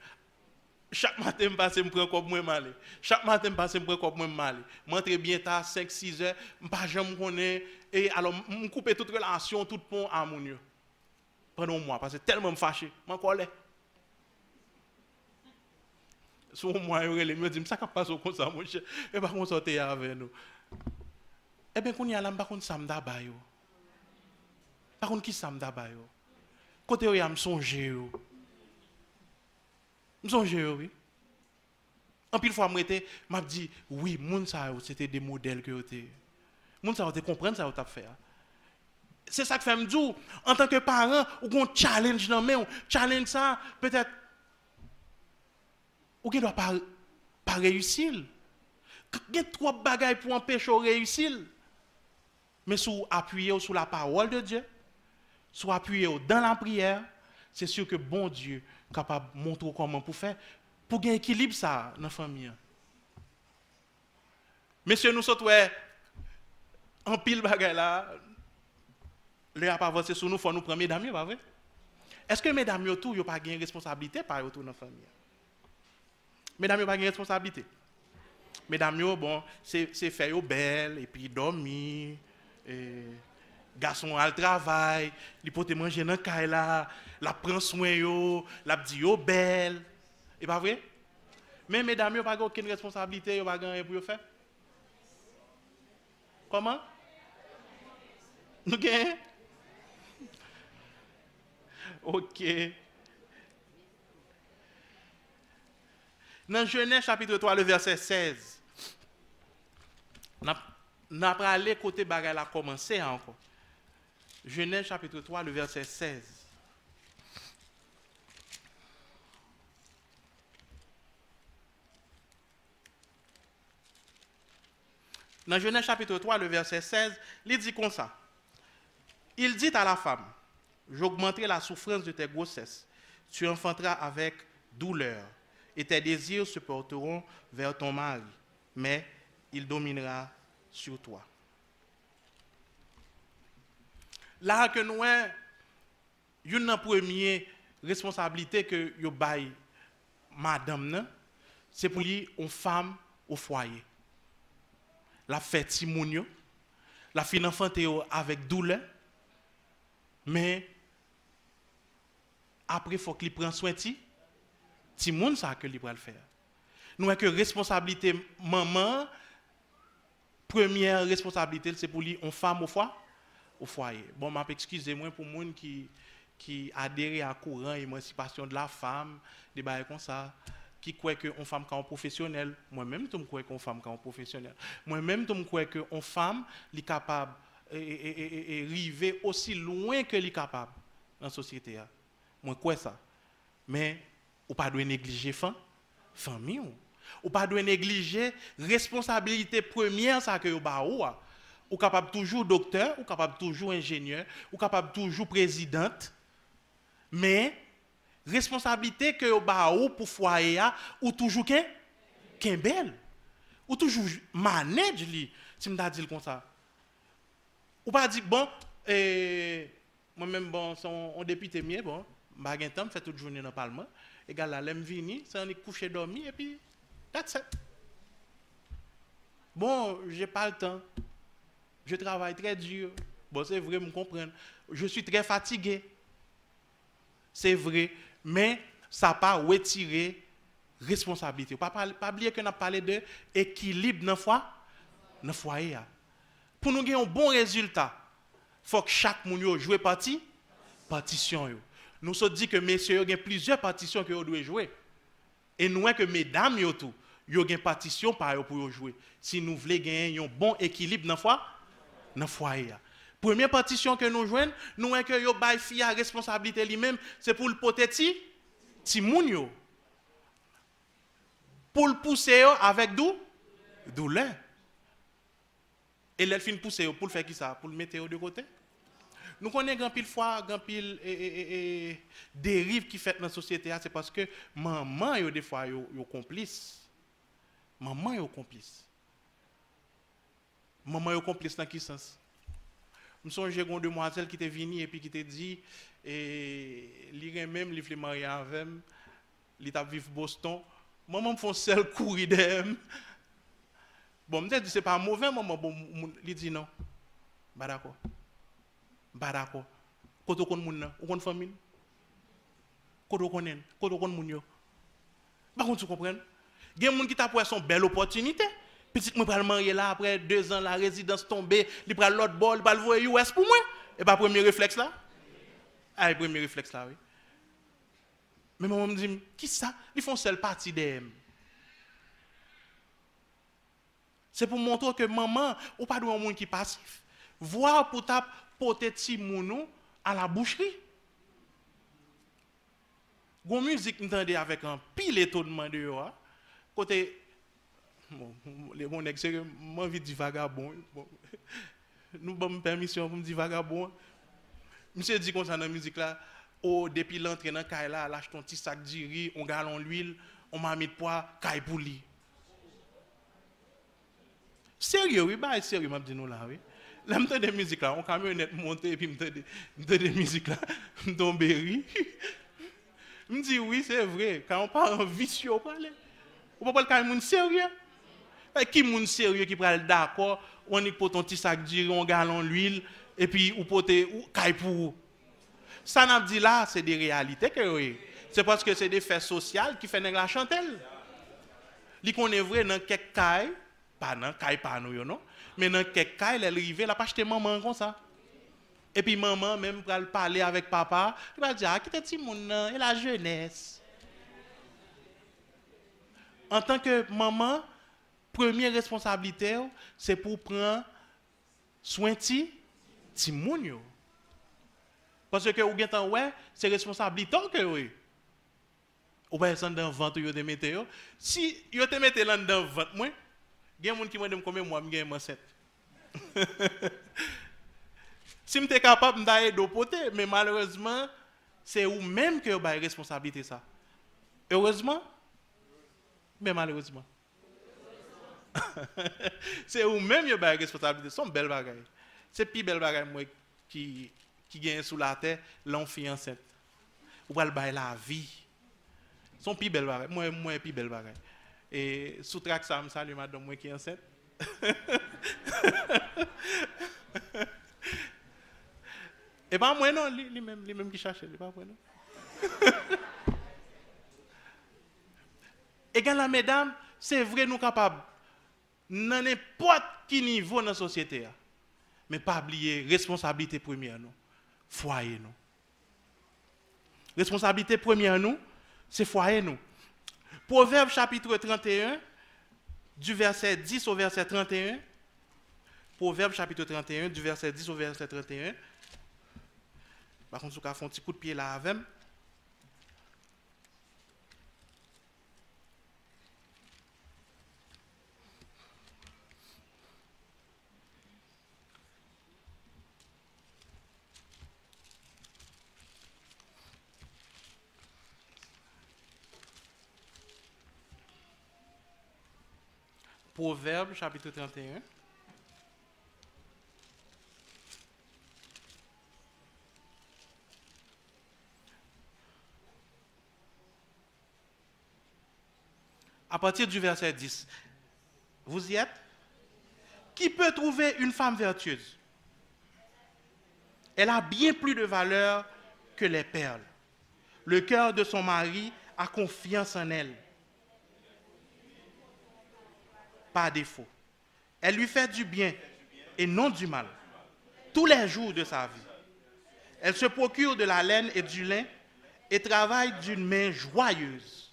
Chaque matin, je passe, je prends quoi, je m'aller. Chaque matin, je passe, je prends quoi, je m'aller. Je rentre bien tard, 5-6 heures, je ne pas jamais connaître. Et alors, je coupe toute relation, tout pont à mon Dieu. Pendant un mois, parce que tellement fâché, je m'en colère. Sur moi, je me dis, ça ne passe pas comme ça, mon cher. Et pas qu'on sorte avec nous. Eh bien, quand il y a là, par contre, ça me d'abord. Par contre, qui ça me d'abord? Côté où il y a me songer. Me songer, oui. En pile fois, je m'a dit, oui, moun ça, c'était des modèles que vous avez. Moun ça, vous comprendre ça, vous avez fait. C'est ça que fait me dire, en tant que parent, ou un challenge dans mais challenge ça, peut-être. Ou qui ne doit pas réussir. Il y a trop de bagailles pour empêcher de réussir. Mais si vous appuyez sur la parole de Dieu, si vous appuyez dans la prière, c'est sûr que bon Dieu est capable de montrer comment pour faire, pour gagner équilibre ça dans la famille. Monsieur, nous sommes en pile bagaille là, les a pas avancé sur nous, il faut nous prendre mesdames, pas vrai? Est-ce que mesdames tout, n'ont pas de responsabilité par autour dans la famille? Mesdames, n'ont pas de responsabilité. Mesdames, bon, c'est faire belle, et puis dormir, et garçon à le travail, il peut manger dans le caille là, la prend soin yo, la dit yo belle. Et pas vrai? Mais mesdames, n'ont pas aucune responsabilité, n'ont pas rien pour faire. Comment? Nous gagnons? Ok. Dans Genèse chapitre 3, le verset 16, n'a pas allé côté bagay a commencé encore. Genèse chapitre 3, le verset 16. Dans Genèse chapitre 3, le verset 16, il dit comme ça. Il dit à la femme, j'augmenterai la souffrance de tes grossesses. Tu enfanteras avec douleur. Et tes désirs se porteront vers ton mari. Mais il dominera sur toi. Là que nous avons une première responsabilité que nous avons, madame, c'est pour lui une femme au foyer. La fait timounio, la fin enfanter avec douleur, mais après il faut qu'il prenne soin de timoun ça que il va le faire. Nous avons que responsabilité maman, première responsabilité c'est pour lui une femme au foyer. Bon, excusez-moi pour les gens qui adhèrent à courant émancipation de la femme, des bails comme ça. Qui croit qu'une femme est professionnelle, moi-même, je crois qu'une femme est professionnelle. Moi-même, je crois qu'une femme est capable et arriver aussi loin que elle est capable dans la société. Moi, je crois ça. Mais, on ne peut pas négliger la famille. On ne peut pas négliger la responsabilité première que vous avez. Ou capable toujours docteur, ou capable toujours ingénieur, ou capable toujours présidente. Mais, responsabilité que vous avez pour foyer ou toujours qu'un bel ou toujours manage li si me dit comme ça ou pas dire bon moi même bon on député mieux bon m'a gain temps fait toute journée dans le parlement égal là l'aime venir ça on est couché dormi et puis that's it. Bon, j'ai pas le temps. Je travaille très dur. Bon, c'est vrai, me comprendre. Je suis très fatigué. C'est vrai. Mais ça n'a pas retiré responsabilité. Pas oublier qu'on a parlé de équilibre dans le foyer. Pour nous gagner un bon résultat, il faut que chaque monde joue partition. Nous sommes dit que messieurs, il y a plusieurs partitions que vous devez jouer. Et nous, que mesdames, il y a une partition pour jouer. Si nous voulons gagner un bon équilibre dans le foyer. Première partition que nous jouons, nous avons que yo bay fi a responsabilité lui-même, c'est pour le poteti ti moun yo. Pour le pousser avec douleur. Et l'elle fin pousser pour le faire qui ça, pour le mettre de côté. Nous connaissons grand pile fois, grand pile dérive qui fait dans la société, c'est parce que maman yo des fois yo complice. Maman yo complice. Maman yo complice dans quel sens? Je me souviens d'une demoiselle qui était venue et puis qui t'a dit, elle même, elle voulait marier avec moi, elle t'a vivre Boston. Maman me fait seul courir d'elle. Bon, je me dis, c'est pas mauvais, maman. Bon, elle dit non. Bah d'accord. Bah d'accord. Quand on connaît on famille. Quand on connaît moun. Par contre, tu comprends? Il y a des gens qui t'a son belle opportunité. Petit moi pral marier là après 2 ans la résidence tombée, il pral l'autre bol, il pral voir US pour moi. Et pas premier réflexe là. Ah, premier réflexe là oui. Mais maman me dit qui ça? Ils font seule partie d'eux. C'est pour montrer que maman ou pas de monde qui passif. Voir pour ta porter ti mounou à la boucherie. Gon musique m'entendait avec un pile étonnement de yo. Côté Bon, les bons nègres, c'est envie de dire vagabond. Bon. Nous avons permission pour me dire vagabond. Monsieur dit comme ça dans la musique là, oh, depuis l'entrée dans la là, lâche ton petit sac de riz, on galon l'huile, on m'a mis de poids, caille pour lui. Sérieux, oui, bah sérieux, m'a dit nous là, oui. Là, m'entend des musiques là, on camionnette monter et puis m'entend des musiques là, m'tombe riz. Me dit oui, c'est vrai, quand on parle en vicieux, on parle. On peut parler quand même sérieux. Qui est sérieux qui parle d'accord, on est pour ton petit sac de riz, on galon l'huile et puis ou poter ou caille pour. Ça n'a dit là, c'est des réalités que oui. C'est parce que c'est des faits sociaux qui font la chantelle. Li connaît vrai dans quelques cailles, pas dans caille pas nous non, mais dans quelques cailles, elle arrive, elle a pas acheté maman comme ça. Et puis maman même pour parler avec papa, il va dire ah qui petit monde et la jeunesse. En tant que maman, première responsabilité c'est pour prendre soin de ti moun yo. Parce que ou gen tan ouais, c'est responsabilité que oui. Ou pas descendre dans ventre yo te mette yo. Si yo te mette là dans ventre moi, gen moun qui m'a demandé combien mois me gen enceinte. Si m'étais capable d'aller do poter, mais malheureusement, c'est ou même que ba responsabilité ça. Heureusement, mais malheureusement. C'est ou même yo ba responsabilité, son belle bagaille. C'est plus belle bagaille moi qui gagne sous la terre l'enfant enceinte. Ou va le bailler la vie. Son plus belle bagaille, moi plus belle bagaille. Et sous trac ça me salue madame moi qui est enceinte. Et pas moi non, lui même qui cherche, pas moi non. Et quand la mesdames, c'est vrai nous capables dans n'importe quel niveau dans la société. Mais pas oublier responsabilité première nous, foyer nous. Responsabilité première nous, c'est foyer nous. Proverbe chapitre 31 du verset 10 au verset 31. Proverbe chapitre 31 du verset 10 au verset 31. Par contre, vous avez fait un petit coup de pied là avec. Proverbe chapitre 31. À partir du verset 10. Vous y êtes? Qui peut trouver une femme vertueuse? Elle a bien plus de valeur que les perles. Le cœur de son mari a confiance en elle. Par défaut. Elle lui fait du bien et non du mal. Tous les jours de sa vie. Elle se procure de la laine et du lin et travaille d'une main joyeuse.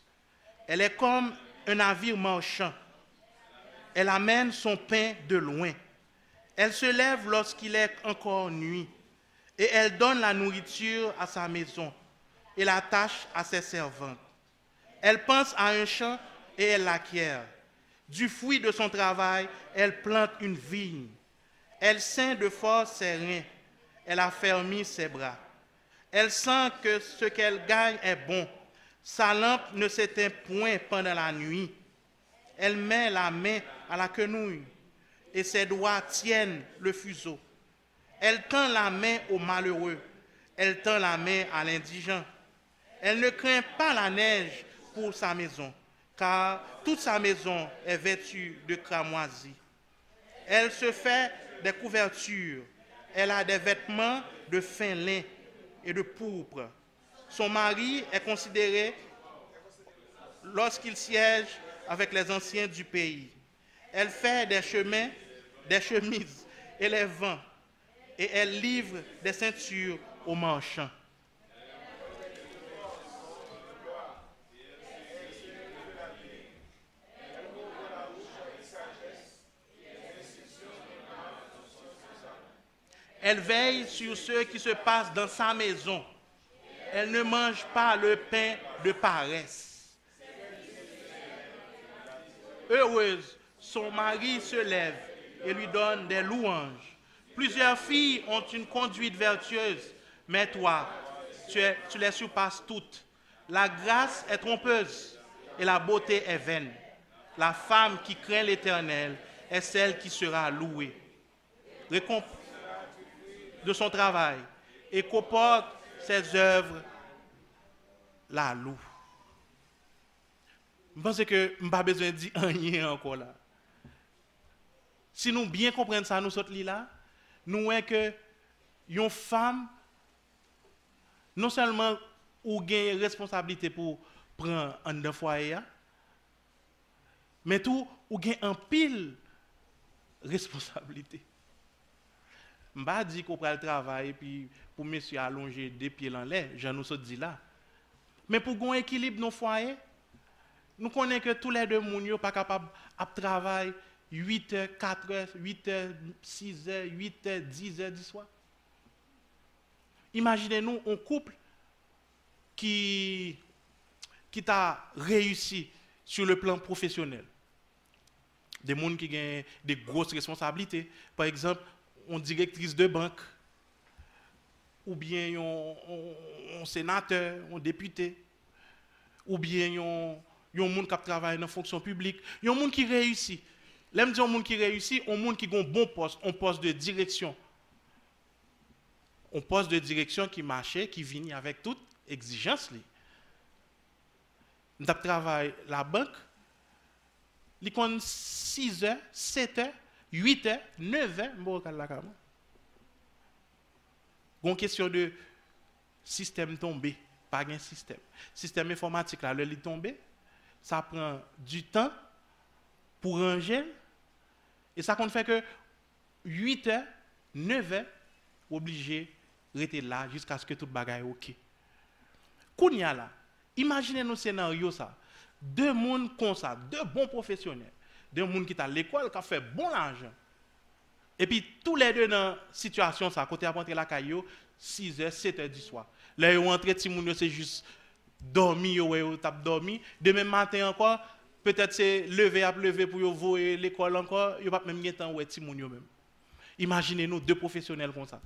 Elle est comme un navire marchand. Elle amène son pain de loin. Elle se lève lorsqu'il est encore nuit. Et elle donne la nourriture à sa maison et la tâche à ses servantes. Elle pense à un champ et elle l'acquiert. Du fruit de son travail, elle plante une vigne. Elle ceint de force ses reins. Elle affermit ses bras. Elle sent que ce qu'elle gagne est bon. Sa lampe ne s'éteint point pendant la nuit. Elle met la main à la quenouille et ses doigts tiennent le fuseau. Elle tend la main au malheureux. Elle tend la main à l'indigent. Elle ne craint pas la neige pour sa maison, car toute sa maison est vêtue de cramoisie. Elle se fait des couvertures. Elle a des vêtements de fin lin et de pourpre. Son mari est considéré lorsqu'il siège avec les anciens du pays. Elle fait des chemins, des chemises et les vents, et elle livre des ceintures aux marchands. Elle veille sur ce qui se passe dans sa maison. Elle ne mange pas le pain de paresse. Heureuse son mari se lève et lui donne des louanges. Plusieurs filles ont une conduite vertueuse, mais toi, tu les surpasses toutes. La grâce est trompeuse et la beauté est vaine. La femme qui craint l'Éternel est celle qui sera louée. De son travail et comporte ses œuvres la loue. Je pense que je n'ai pas besoin de dire rien encore là. Si nous bien comprenons ça, nous sommes là, nous voyons que une femme, non seulement ou gagne responsabilité pour prendre un foyer, mais tout ou gagne en pile responsabilité. Je ne pas dire qu'on prend le travail et puis pour monsieur allonger des pieds en l'air, j'en nous dit là. Mais pour qu'on équilibre nos foyers, nous connaissons que tous les deux ne sont pas capables de travailler 8 heures, 4 heures, 8 heures, 6 heures, 8 heures, 10 heures du soir. Imaginez-nous un couple qui a réussi sur le plan professionnel. Des gens qui ont des grosses responsabilités. Par exemple, une directrice de banque, ou bien un sénateur, un député, ou bien un monde qui travaille dans la fonction publique. Il y a un monde qui réussit. L'aime dire un monde qui réussit, un monde qui a un bon poste, un poste de direction. Un poste de direction qui marchait, qui vient avec toute exigence. Nous travaillons la banque, il compte 6 heures, 7 heures, 8 heures, 9 heures, je vais la caméra. Une question de système tombé, pas de système. Système informatique, là, le lit tombé, ça prend du temps pour ranger. Et ça compte fait que 8 heures, 9 heures, obligé de rester là jusqu'à ce que tout le bagage est OK. Kounya là, imaginez nos scénario ça. Deux mondes comme ça, deux bons professionnels, deux mondes qui sont à l'école, qui ont fait bon argent. Et puis tous les deux dans la situation ça, côté à rentrer la caillou, 6 h, 7 h du soir. Là, ils rentrent, c'est juste dormir, ou tap dormi. Demain matin encore, peut-être c'est lever pour voir l'école encore, il n'y a pas même de temps où est Timounio même. Imaginez-nous deux professionnels comme ça.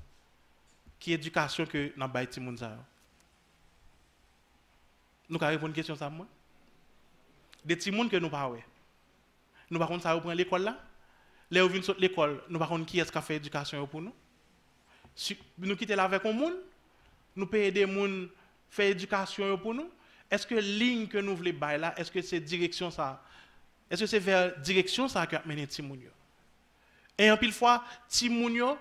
Qui éducation que nous avons Timoun ça. Nous avons répondu à une question ça moi. Des Timoun que nous pas ouais. Nous par contre ça prend l'école là. Là où vient sortir l'école, nous par contre qui est-ce qui a fait éducation pour nous? Nous quitter là avec un monde, nous payer des monde faire éducation pour nous. Est-ce que ligne que nous voulons bailler là, est-ce que c'est direction ça? Est-ce que c'est vers direction ça que mené Timounio? Et en pile fois Timounio,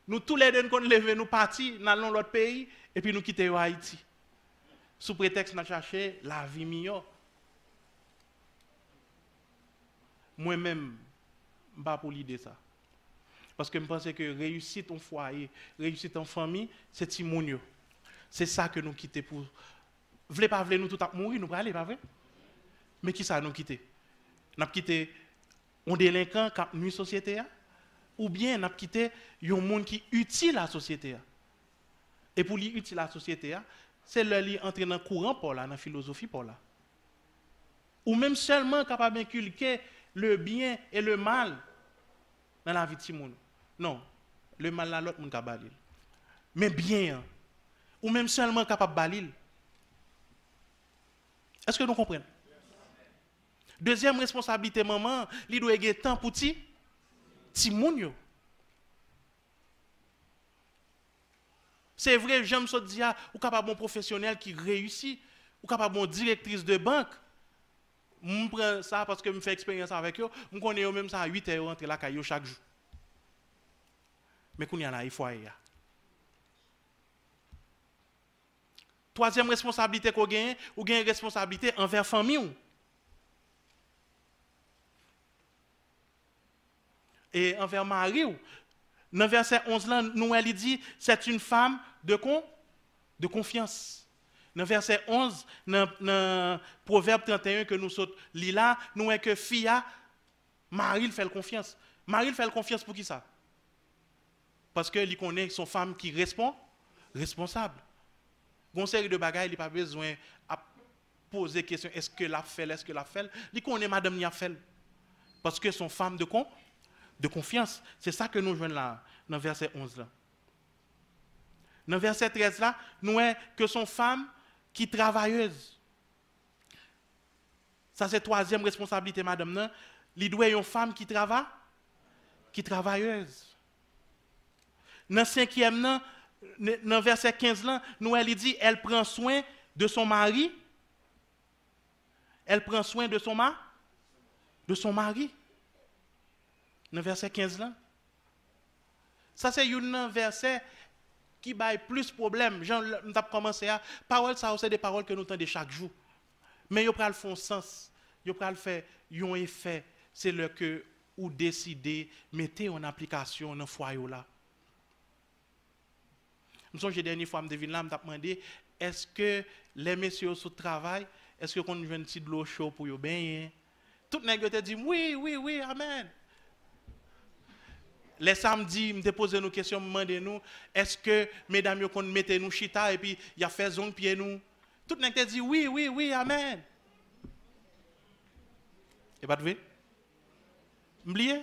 nous tous les deux nous lever nous partir dans l'autre pays et puis nous quitter Haïti. Sous prétexte de chercher la vie meilleure. Moi-même, je ne pas pour l'idée ça. Parce que je pense que réussite en foyer, réussite en famille, c'est Timounio. C'est ça que nous quittons pour. V'lez pas v'lez nous tout à mourir, nous aller pas vrai? Mais qui ça nous quitter? Nous quitté un délinquant qui nuit société ou bien nous quitté un monde qui utile la société. Et pour lui utile la société, c'est le lui entrer dans le courant pour là, dans la philosophie pour là. Ou même seulement capable d'inculquer le bien et le mal dans la vie de Timoun. Non, le mal là l'autre monde ka balil. Mais bien ou même seulement capable balil. Est-ce que nous comprenons? Deuxième responsabilité maman, li doit gagner temps pour Timoun yo. C'est vrai, j'aime ça dire, ou capable un professionnel qui réussit, ou capable une directrice de banque. Je prends ça parce que je fais expérience avec eux, je connais même ça à 8 heures rentrer la caillou chaque jour. Mais qu'on y en a, il faut aller. Troisième responsabilité qu'on gagne, ou gagne responsabilité envers la famille. Et envers mari. Dans le verset 11, là, nous, elle dit, c'est une femme de confiance. Dans le verset 11, dans le Proverbe 31 que nous sommes là, nous voyons que fille, Marie fait confiance. Marie fait confiance pour qui ça? Parce qu'il connaît son femme qui répond responsable. Une série de bagages, il n'a pas besoin de poser question est-ce que la fait, est-ce que la fait. Il connaît madame qui a fait. Parce que sont femmes de confiance. C'est ça que nous jouons là, dans verset 11 là. Dans verset 13 là, nous voyons que sont femmes qui travailleuses. Ça c'est troisième responsabilité, madame. Non? Il doit y avoir une femme qui travailleuse. Dans cinquième là, dans verset 15 là, nous elle dit, elle prend soin de son mari. Elle prend soin de son mari. Dans verset 15 là. Ça c'est un verset qui baille plus problème. Jean, nous avons commencé à parole ça c'est des paroles que nous entendons chaque jour. Mais yo pral font sens, yo pral faire un effet, c'est le que ou décider mettez en application dans foyer là. Je me dernière fois me devine là me demandé est-ce que les messieurs sur travail, est-ce que qu'on joue un petit de l'eau chaud pour yo baigner? Tout nèg te dit oui, amen. Les samedis, me poser nos questions, me demander nous, est-ce que mesdames yo qu'on mette nous chita et puis y a fait zone pied nous? Tout le monde te dit oui, amen. Et pas de vrai? M'oubliez?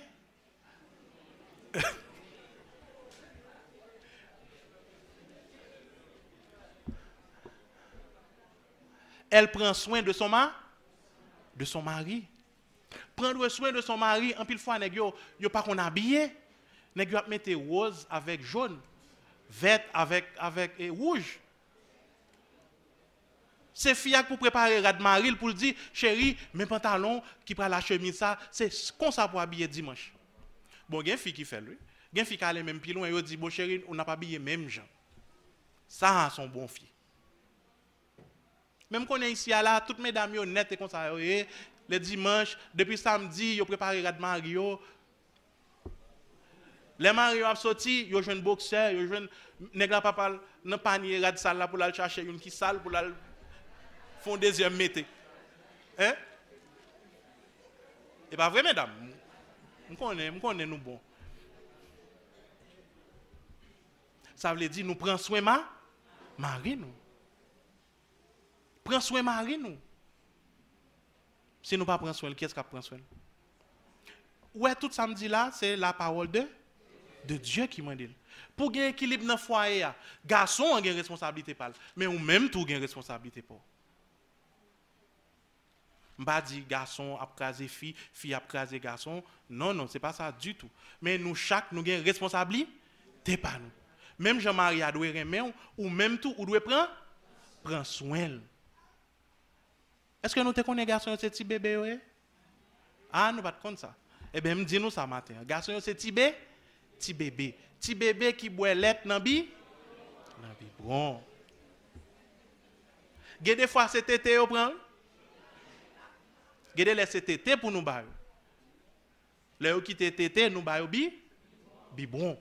Elle prend soin de son mari. Prendre soin de son mari, en pile fois, nèg yo pas qu'on habillé. Nèg yo mettre rose avec jaune, vert avec rouge. C'est fille pour préparer rad maril pour dire chérie, mes pantalons qui prend la chemise ça, c'est comme ça pour habiller dimanche. Bon, il y a une fille qui fait lui. Il y a une fille qui a les mêmes pilons et elle dit bon chérie, on n'a pas habillé même gens. Ça sont bon filles. Même qu'on est ici à là, toutes mesdames yo net et comme ça le dimanche, depuis samedi, yo préparé rad Mario. Les Mario a sorti, yo jeune boxeur, yo jeune nèg la papa dans panier rad salle là pour aller chercher une qui sale pour aller font deuxième mété. Hein? Et pas vrai, mesdames? Je connais nous bon. Ça veut dire nous prenons soin Marie nous. Prends soin Marie nous. Si nous pas prendre soin, qu'est-ce qu'on prend soin? Ouais, tout samedi là, c'est la parole de Dieu qui m'a dit. Pour gagner équilibre dans le foyer, garçon a une responsabilité pas, mais ou même tout a une responsabilité pas. Je ne dis pas garçon a crasé fille, fille a crasé garçon. Non, ce n'est pas ça du tout. Mais nous, chaque, nous avons une responsabilité par nous. Même Jean-Marie a doit remettre ou même tout, ou doit prendre soin. Est-ce que nous te connaissons garçon, c'est petit bébé? Ouais? Ah, nous ne pas comme ça. Eh bien, dis-nous ça matin. Garçon, c'est petit bébé. Petit bébé qui boit lait dans bi. Bon. Des fois, c'est tété, on prend. Gade les tété pour nous bailler. Les qui tété nous bailler bon.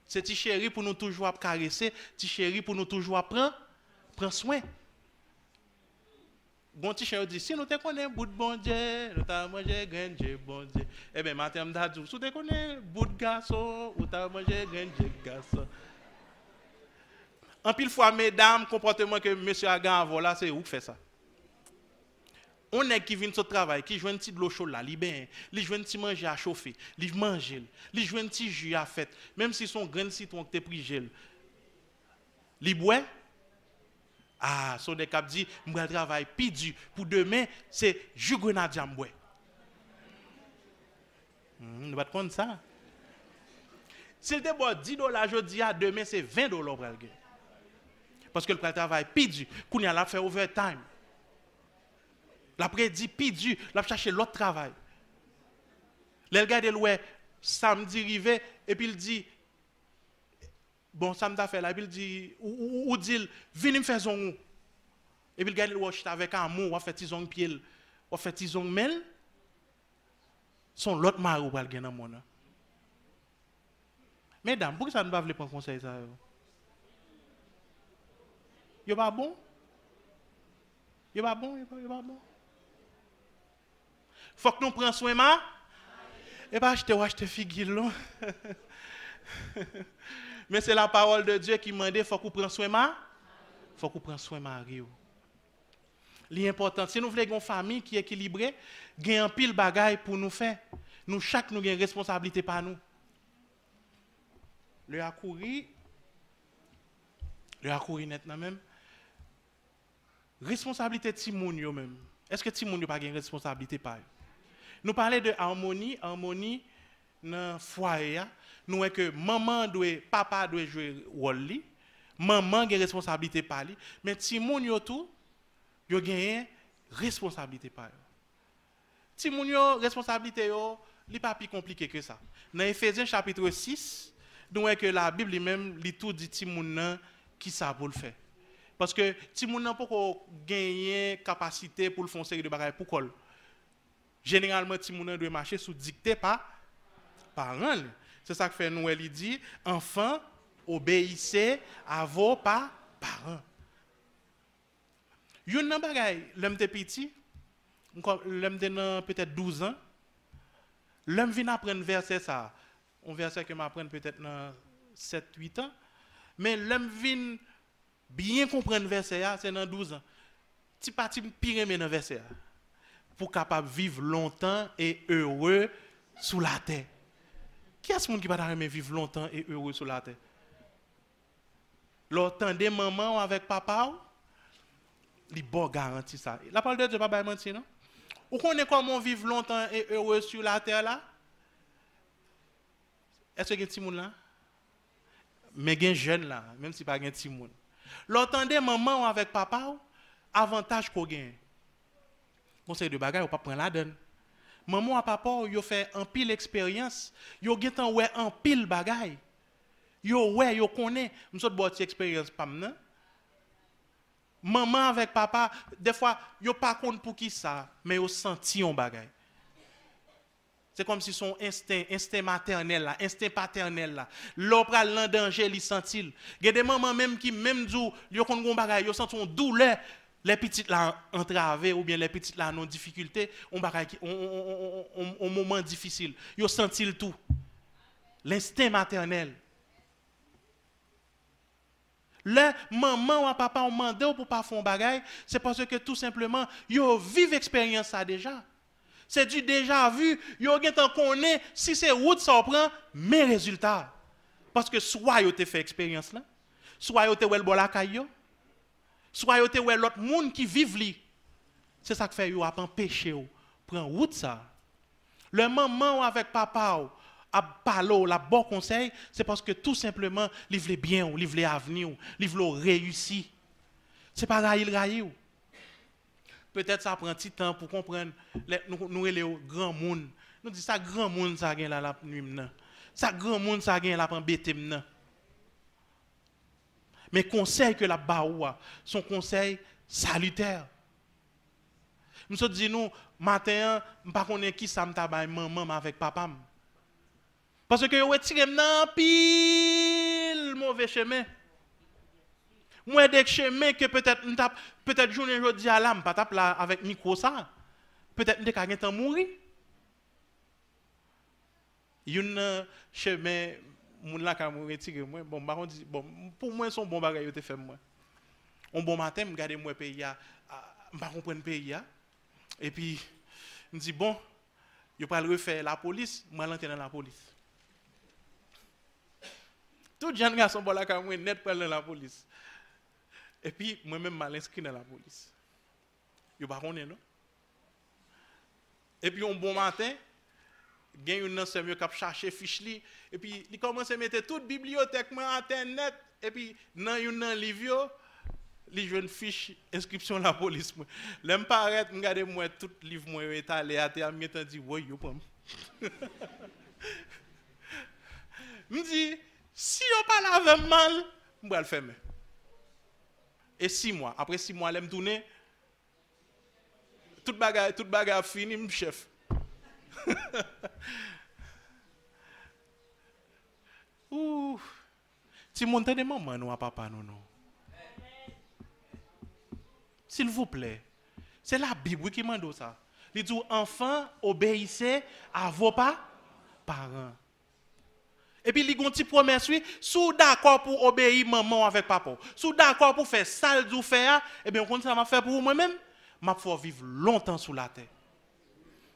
C'est ti chéri pour nous toujours caresser, ti chéri pour nous toujours prendre soin. Bon ti chéri dit si nous te connais bout de bon Dieu, nous t'a mangé grain de bon Dieu. Eh ben matin m'da dit si tu te connais bout de garçon, ou t'a mangé grain de garçon. En pile fois mesdames comportement que monsieur a gagné voilà, c'est où fait ça. On est qui vient sur travail, qui joue un petit de l'eau chaude là, il joue un petit manger à chauffer, il mange, il joue un petit jus à fête, même si son grain de citron que tu pris gel. Il boit. Ah, son des cap dit, moi travail pidu pour demain, c'est jus grenadier bois. Ne pas compte ça. S'il te boit $10 aujourd'hui, demain c'est $20 pour le gagner. Parce que le travail pidu, qu'on y a la fait overtime. L'après dit pidu, l'a chercher l'autre travail. Le gars de l'ouest samedi rivé et puis il dit bon samedi fait là, puis il dit ou dit venez me faire zon. Et puis le gars de l'ouest avec amour, on fait tison pied, on fait tison mel. Son l'autre mari pour le gagner dans mon. Mesdames, pourquoi ça ne va pas prendre conseil ça? Yo pas bon? Yo pas bon? Faut que nous prenions soin ma. Et pas acheter figure. Mais c'est la parole de Dieu qui m'a dit faut qu'on prenne soin ma. Faut qu'on prenne soin Marie. L'important, si nous voulons une famille qui est équilibrée, il y a un pile bagaille pour nous faire. Nous, chaque nous avons une responsabilité par nous. Le accourir net même. Responsabilité de Timoun yo même. Est-ce que Timoun n'a pas une responsabilité par eux? Nous parlons de harmonie dans le foyer. Nous voyons que papa doit jouer rôle. Maman a une responsabilité par lui. Mais Timoun yo tout, yo a une responsabilité par eux. Timoun yo responsabilité yo, li pas plus compliqué que ça. Dans Éphésiens chapitre 6, nous voyons que la Bible même lit tout dit Timoun qui ça pour le faire. Parce que Timoun n'a pas gagné capacité pour le faire série de bagages pour col. Généralement Timoun doit marcher sous dictée par parents. C'est ça que fait nous il dit enfants obéissez à vos parents. Yon nan bagay l'homme de petit, l'homme de peut-être 12 ans, l'homme vient apprendre verset ça. Un verset que m'apprendre peut-être dans 7-8 ans, mais l'homme vient bien comprendre verset c'est dans 12 ans. Ti parti pire mais dans verset pour capable vivre longtemps et heureux sous la terre. Qui est-ce qui va vivre longtemps et heureux sous la terre? L'entendez maman avec papa, il bon garantie ça. La parole de Dieu pas mentir non? Ou connaît comment vivre longtemps et heureux sur la terre là? Est-ce que petit monde là? Mais gen jeune là, même si pas gen petit monde. L'entendez maman avec papa, avantage qu'on gagne. Conseil de bagage, ou pas prendre la donne. Maman et papa, yo fait un pile expérience, yo gen ouais un pile bagage. Yo connaît, m'sot botti expérience pas m'nan. Maman avec papa, des fois yo pas compte pour qui ça, mais yo senti un bagage. C'est comme si son instinct maternel là, instinct paternel là, l'opra l'en danger li sentil. Il y a des mamans même qui même dou yo kon gon bagay, yo senti une douleur, les petites là entravées ou bien les petites là non difficulté, on bagay on moment difficile. Yo sentil tout. L'instinct maternel. Le maman ou papa ont demandé pour pas faire un bagay, c'est parce que tout simplement yo vive expérience ça déjà. C'est du déjà vu, yo gen tan connaît si c'est route ça prend mes résultats. Parce que soit yo te fait expérience là, soit yo te wel bon la caillou, soit yo te wel l'autre monde qui vive li. C'est ça que fait yo a empêcher ou prend route ça. Le maman avec papa a parlé la bon conseil, c'est parce que tout simplement li vle bien ou li vle avenir ou li vle réussir. C'est pas railler ou. Peut-être ça prend un petit temps pour comprendre nous les grand monde. Nous dit ça grand monde ça gagne la nuit maintenant. Ça grand monde ça gagne la embêter maintenant. Mais conseil que la baoua, son conseil salutaire. Nous se dit nous matin, pas connait qui ça m'ta bay maman avec papa. Parce que yo tiré nan pile mauvais chemin. Moi des chemins que peut-être journée jodi à l'âme pas tape là avec micro ça. Peut-être m'te ka gen temps mourir. Yon chemin moun la ka mourir tiré moi bon baron dit bon pour moi son bon bagay yo te fait moi. Un bon matin me garder moi pays a pas comprendre pays a et puis me dit bon yo pas le refaire la police moi l'entrer dans la police. Tout jeune garçon bon la ka moi net pour dans la police. Et puis, moi-même, je inscrit dans la police. Je ne sais pas non? Et puis, un bon matin, il y a une sœur qui a cherché fiche li. Et puis, il commence à mettre toute bibliothèque, internet. Et puis, dans un livre, il y a une fiche inscription de la police. Je me paraît, je regarde moi tout livre moi étalé à terre, je me dis oui, yo pam. Je dis si on parle avec mal, je vais le faire. Et 6 mois, après 6 mois, je me tourne, toute bagarre fini, mon chef. Ouh, si mon temps de maman nous à papa non. S'il vous plaît, c'est la Bible qui m'a dit ça. Il dit enfants obéissez à vos parents. Et puis, il y a une petite promesse, oui, sous d'accord pour obéir maman avec papa, sous d'accord pour faire ça, du faire, eh bien, on ça m'a fait pour moi-même. m'a faut vivre longtemps sous la terre.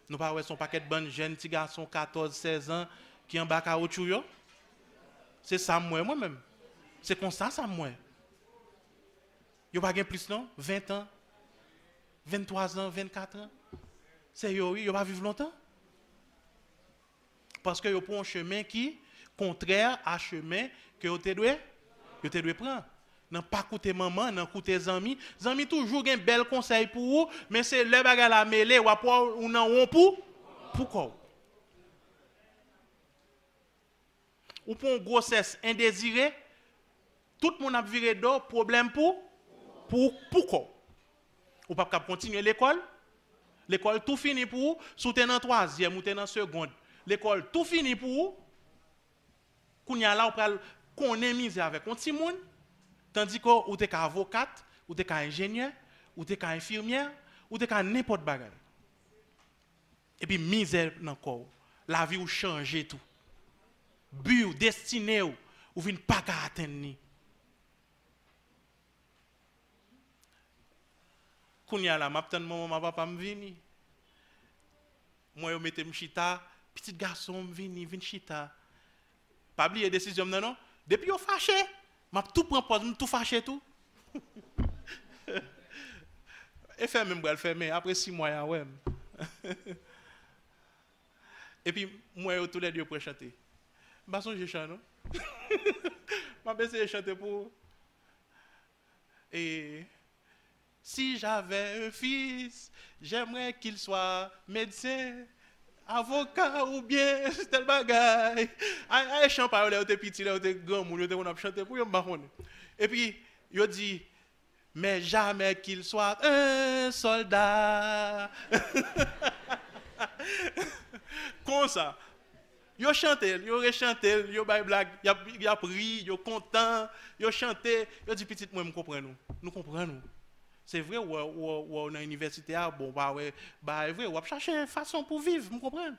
Nous pas son paquet de bonnes jeunes petits garçons 14, 16 ans qui en bas caoutchouc yo. C'est ça moi-même. C'est comme ça moi. Yo pas gain plus non, 20 ans, 23 ans, 24 ans. C'est yo pas vivre longtemps. Parce que yo prend un chemin qui contraire à chemin que yo te doit prendre. Non pas coûter maman, non coûter amis. Amis toujours un bel conseil pour vous, mais c'est le bagage la mêlée ou après ou non on pour quoi? Ou pour une grossesse indésirée, tout le monde a viré d'or, problème pourquoi? Ou pas continuer l'école? L'école tout fini pour vous, sous en troisième ou en seconde. L'école tout fini pour vous. Qu'on y a là, qu'on est misé avec un petit monde. Tandis que ou t'es avocate, ou t'es ingénieur, ou t'es infirmière, ou t'es n'importe bagarre. Et puis misère dans le corps. La vie ou change tout. But ou destiné ou vient pas qu'à atteindre. Quand y a là, m'attend maman, ma papa me vini. Moi je mette m'chita, petit garçon me vini chita. Pas oublier décision non. Depuis yo fâché. M'a tout prend pause, tout fâché tout. Et fait même bral fermé après 6 mois ouais. Et puis moi tous les deux pour chanter. Bah son je chante non. M'a essayé de chanter pour et si j'avais un fils, j'aimerais qu'il soit médecin, avocat ou bien tel bagaille. Ay chant parole là t'es petit là t'es grand moun t'es on a chanter pour yo pas connait. Et puis yo dit mais jamais qu'il soit un soldat. Comme ça. Yo chanté, yo rechanté, yo bay blague, y a ri, yo content, yo chanté, yo dit petit moi me comprendre nous comprenons. C'est vrai ou dans l'université bon vrai on va chercher façon pour vivre, vous comprenez?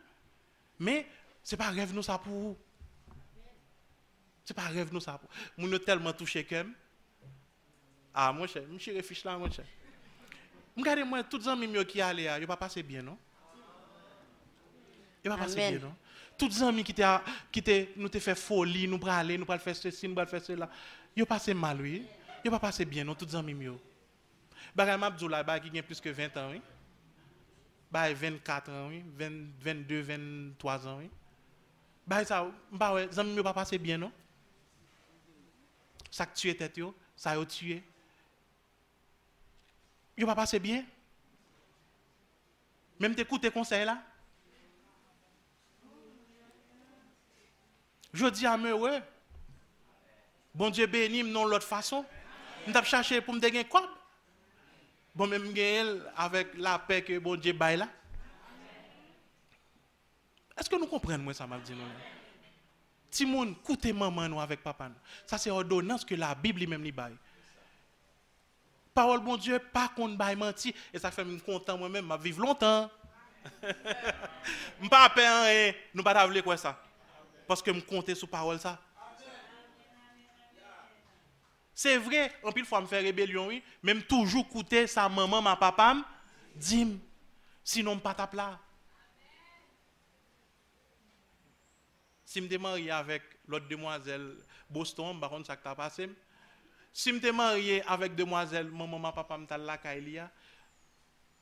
Mais c'est pas rêve nous ça pour vous. C'est pas rêve nous ça pour. Moun tellement touché que ah mon cher, monsieur réfléchis là mon cher. Regardez moi tous les amis qui allaient yo pas passé bien non? Yo pas passé bien non? Tous les amis qui nous te fait folie, nous aller, nous pas faire ceci, nous pas faire cela. Yo passé mal oui. Yo pas passé bien non tous les amis yo. Bagay Mabdou là, qui a plus que 20 ans, oui. 24 ans, oui. 22, 23 ans, oui. Ça, les amis ne pas passer bien, non? Ça que tué tête, ça a tué. Ils pas passer bien. Même t'écoutes conseils là. Je dis à moi, ouais. Bon Dieu béni, non l'autre façon. Je vais chercher pour me dégager quoi? Bon, même avec la paix que bon Dieu baille là. Est-ce que nous comprenons moi ça m'a dit non? Si moun coûte maman nous avec papa nous. Ça c'est ordonnance que la Bible même li baille. Parole bon Dieu pas qu'on baille menti et ça fait me content moi-même m'a vivre longtemps. M'pas peur nous pas vouloir quoi ça. Parce que me compter sur parole ça. C'est vrai, en pile fois me faire rébellion, oui, même toujours coûter sa maman, ma papa, dis sinon pas tape là. Si je me marié avec l'autre demoiselle Boston, par contre ça qui t'a passé. Si je me marié avec demoiselle maman, ma papa, me la Kailia,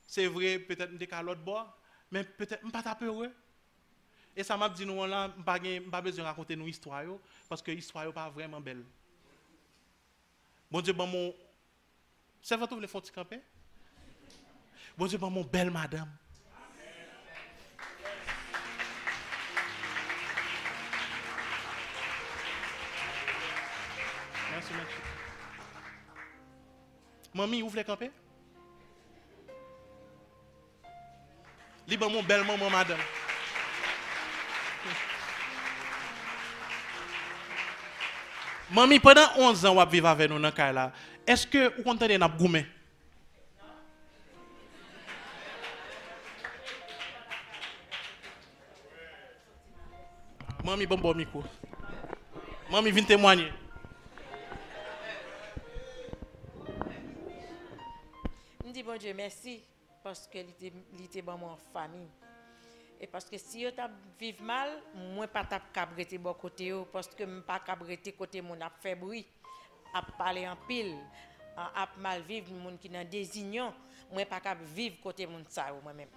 c'est vrai, peut-être me décale l'autre bois, mais peut-être pas tape heureux. Et ça m'a dit nous là, pas besoin de raconter nos histoires parce que l'histoire n'est pas vraiment belle. Bon Dieu, bon mon. C'est votre les fonds camper? Bon Dieu, bon mon belle madame. Merci, merci. Mamie, vous voulez camper? Libre mon belle maman madame. Mamie, pendant 11 ans, vous vivez avec nous dans le cas là. Est-ce que vous comptez de goumé? Mamie, bon micro. Mamie, viens témoigner. Je dis bon Dieu, merci. parce que il était bon en famille. Et parce que si yo t'a vivre mal, moi pas t'a cabrete bon côté yo parce que m pas cabrete côté mon a fait bruit, a parler en pile, a mal vivre moun qui dans désignon, moi pas cap vivre côté moun ça moi même.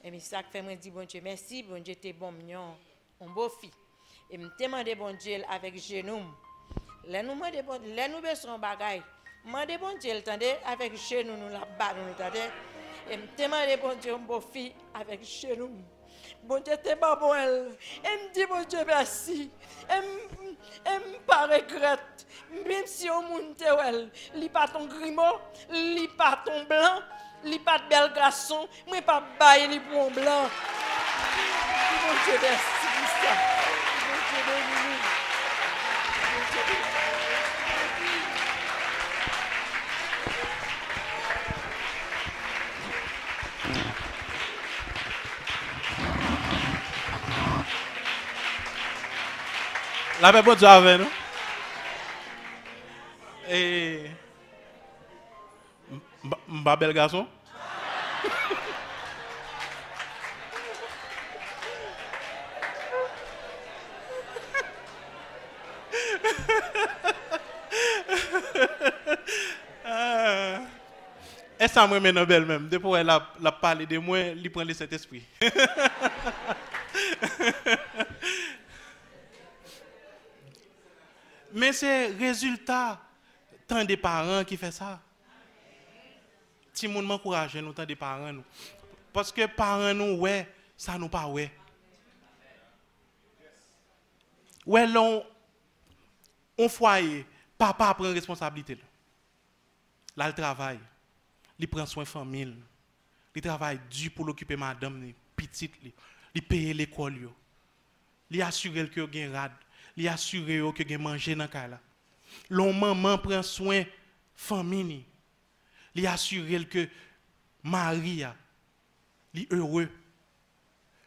Et mais ça fait moi dit bon Dieu merci, bon Dieu t'es bon mignon, on beau fille. Et me demander bon Dieu avec genou. Là nous demander bon, là nous besoin bagaille. Demander bon Dieu attendez avec genou nous la bas nous attendez. Et me demander bon Dieu mon beau fille avec genou. Bon Dieu t'es pas bon elle. Et me dit bon Dieu merci. Et me pas regrette. Même si on monte elle, li pas ton grimaud, li pas ton blanc, li pas de bel garçon, moi pas bailler li pour un blanc. Bon Dieu merci pour ça. Bon Dieu béni. Bon Dieu béni. La paix, bon Dieu avec nous. Et. M'a bel garçon. Et ça me met belle même. Depuis elle a parlé de moi, il prend le Saint-Esprit. Mais c'est résultat tant des parents qui fait ça. Si moun m'encourage nous tant des parents nous. Parce que parents nous ouais, ça nous pas ouais. Ouais l'on foyer, papa prend responsabilité. Là il travaille. Il prend soin de la famille. Il travaille dur pour l'occuper madame, petite, il paye l'école. Il assure que il y a rad. Il assure que il y a manger dans la là. L'on maman prend soin de la famille. Il assure que Maria est heureux.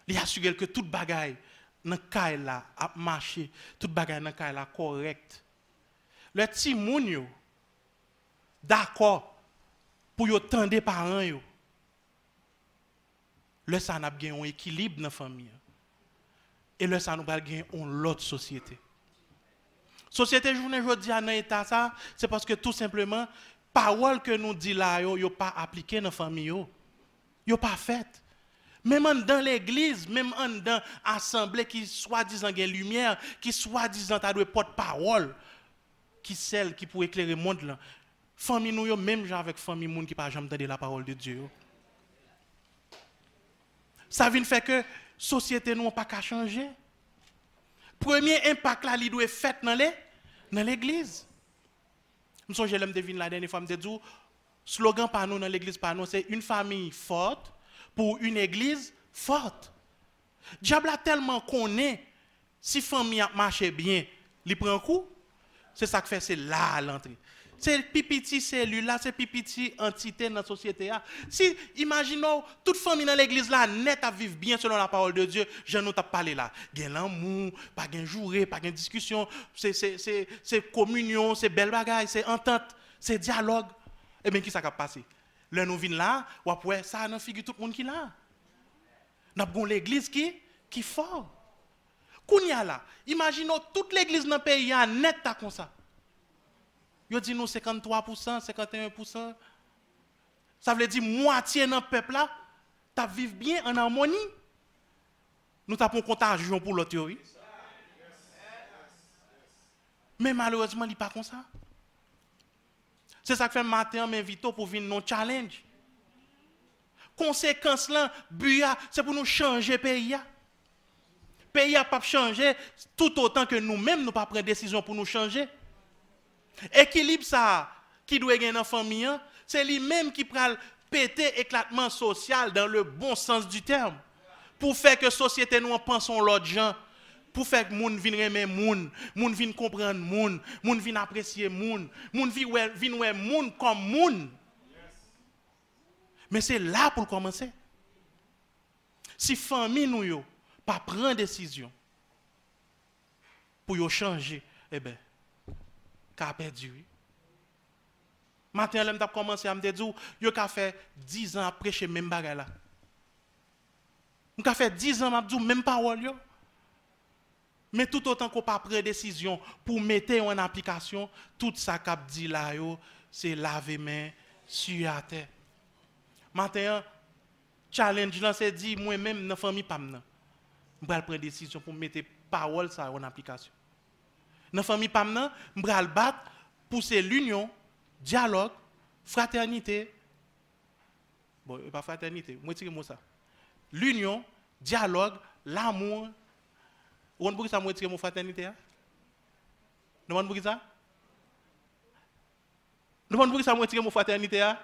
Il assure que toute bagaille dans la là a marché, toute bagaille dans la là correct. Le petit moun yo d'accord pour yo tendre parents yo. Le ça n'a gagné un équilibre dans la famille. Et le ça nous va gagner une autre société. Société journée aujourd'hui dans état ça, c'est parce que tout simplement parole que nous dit là yo pas appliqué dans la famille yo pas fait. Même dans l'église, même dans l'assemblée qui soi-disant gagne lumière, qui soi-disant ta doit porte-parole, qui celle qui pour éclairer le monde là. Famille nous même genre avec famille moun qui pas jamais entendu la parole de Dieu. Ça vient faire que société nous pas qu'à changer. Premier impact là, il doit être fait dans l'église. Nous sommes l'aime devine la dernière fois me dit slogan par nous dans l'église par nous c'est une famille forte pour une église forte. Diable a tellement connaît si famille a marché bien, il prend un coup. C'est ça que fait c'est là l'entrée. C'est pipiti cellule là, c'est pipiti entité dans la société. Si, imaginons, toute famille dans l'église là, net à vivre bien selon la parole de Dieu, je nous t'ai parlé là. Il y a l'amour, pas de jourée, pas de discussion, c'est communion, c'est belle bagaille, c'est entente, c'est dialogue. Et bien, qui ça va passer? Là, nous venons là, ou après, ça n'a figure tout le monde qui là. Nous avons l'église qui est fort. Kounya là, imaginons toute l'église dans le pays net comme ça. Yo dit nous 53%, 51%. Ça veut dire moitié dans le peuple là, tu vivre bien en harmonie. Nous avons contagion pour l'autre théorie. Mais malheureusement, il n'est pas comme ça. C'est ça que fait matin m'invite pour venir nos challenge. Conséquence là, c'est pour nous changer le pays. Le pays n'a pas changé tout autant que nous-mêmes nous pas prendre décision pour nous changer. Équilibre ça qui doit gagner dans la famille, c'est lui-même qui prend péter éclatement social dans le bon sens du terme. Pour faire que la société nous pensons l'autre gens, pour faire que moun vienne aimer moun vienne comprendre moun vienne apprécier moun vienne ouais moun comme moun. Mais c'est là pour commencer. Si famille nous yo pas prendre décision pour yo changer, eh ben qu'a perdu. Matin, je commencé à me dire, yo ka fait 10 ans après chez même bagay là. Je ka fait 10 ans à dire même parole yo. Mais tout autant qu'on pas prendre décision pour mettre en application, tout ça qu'a dit là yo, c'est laver main sur la terre. Matin, challenge là c'est dit moi même dans famille pas m'nan. Je vais prendre décision pour mettre parole ça en application. Dans famille pas m'nan, je vais battre pousser l'union, dialogue, fraternité. Bon, pas fraternité, moi tire moi ça. L'union, dialogue, l'amour. Vous comprenez ça moi tire mon fraternité hein? Vous comprenez ça? Vous comprenez ça moi tire mon fraternité hein?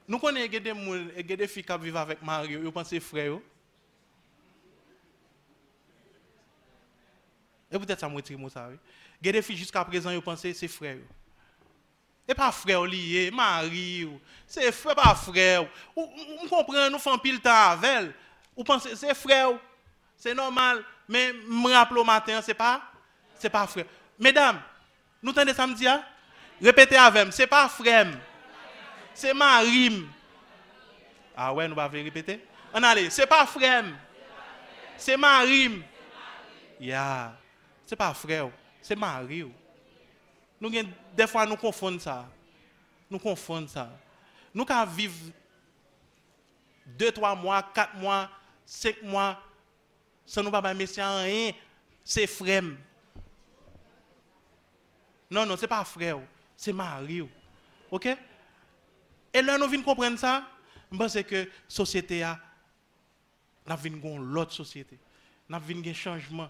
Nous connaissons des filles qui vivent avec Mario, ils pensent frère. Et peut-être ça moi tire moi ça oui. Il y a des filles jusqu'à présent ils pensent c'est frère. Et pas frère lié, mari, c'est frère pas frère. On comprend, nous faisons pile temps avec elle. Vous pensez c'est frère, c'est normal, mais me rappelle au matin, c'est pas frère. Mesdames, nous entendez samedi hein? Répétez avec moi, c'est pas frère. C'est mari. Ah ouais, nous va répéter. On allez, c'est pas frère. C'est mari. Yeah. C'est pas frère, c'est mari. Nous, des fois, nous confondons ça. Nous confondons ça. Nous pouvons vivre 2, 3 mois, 4 mois, 5 mois, sans nous pas mettre rien, c'est frère. Non, non, ce n'est pas frère, c'est mari. OK? Et là, nous venons comprendre ça. Je pense que la société a l'autre société. Nous avons un changement.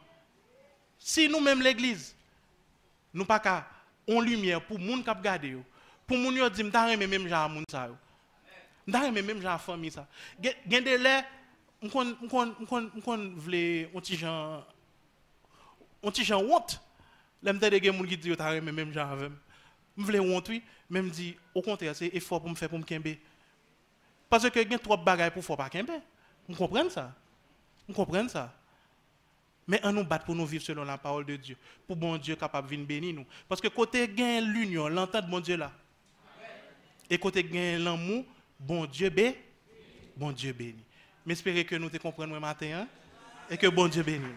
Si nous-mêmes, l'Église, nous pas qu'à en lumière pour moun k'ap gade yo, pour moun yo di m'ta reme même genre moun sa yo. M'ta reme même genre famille ça. Gen de lè m'kon vle on ti jan honte. Là m'ta de gen moun ki di yo ta reme même genre avec. M'vle honte oui, même dit au contraire c'est effort pour me faire pour me kembe. Parce que gen trop bagay pour faut pas kembe. Vous comprenez ça? Vous comprenez ça? Mais on nous bat pour nous vivre selon la parole de Dieu. Pour bon Dieu capable de venir bénir nous. Parce que côté gain l'union, l'entente bon Dieu là. Et côté gain l'amour, bon Dieu bénit. Mais espérez que nous te comprenons matin hein? Et que bon Dieu bénisse.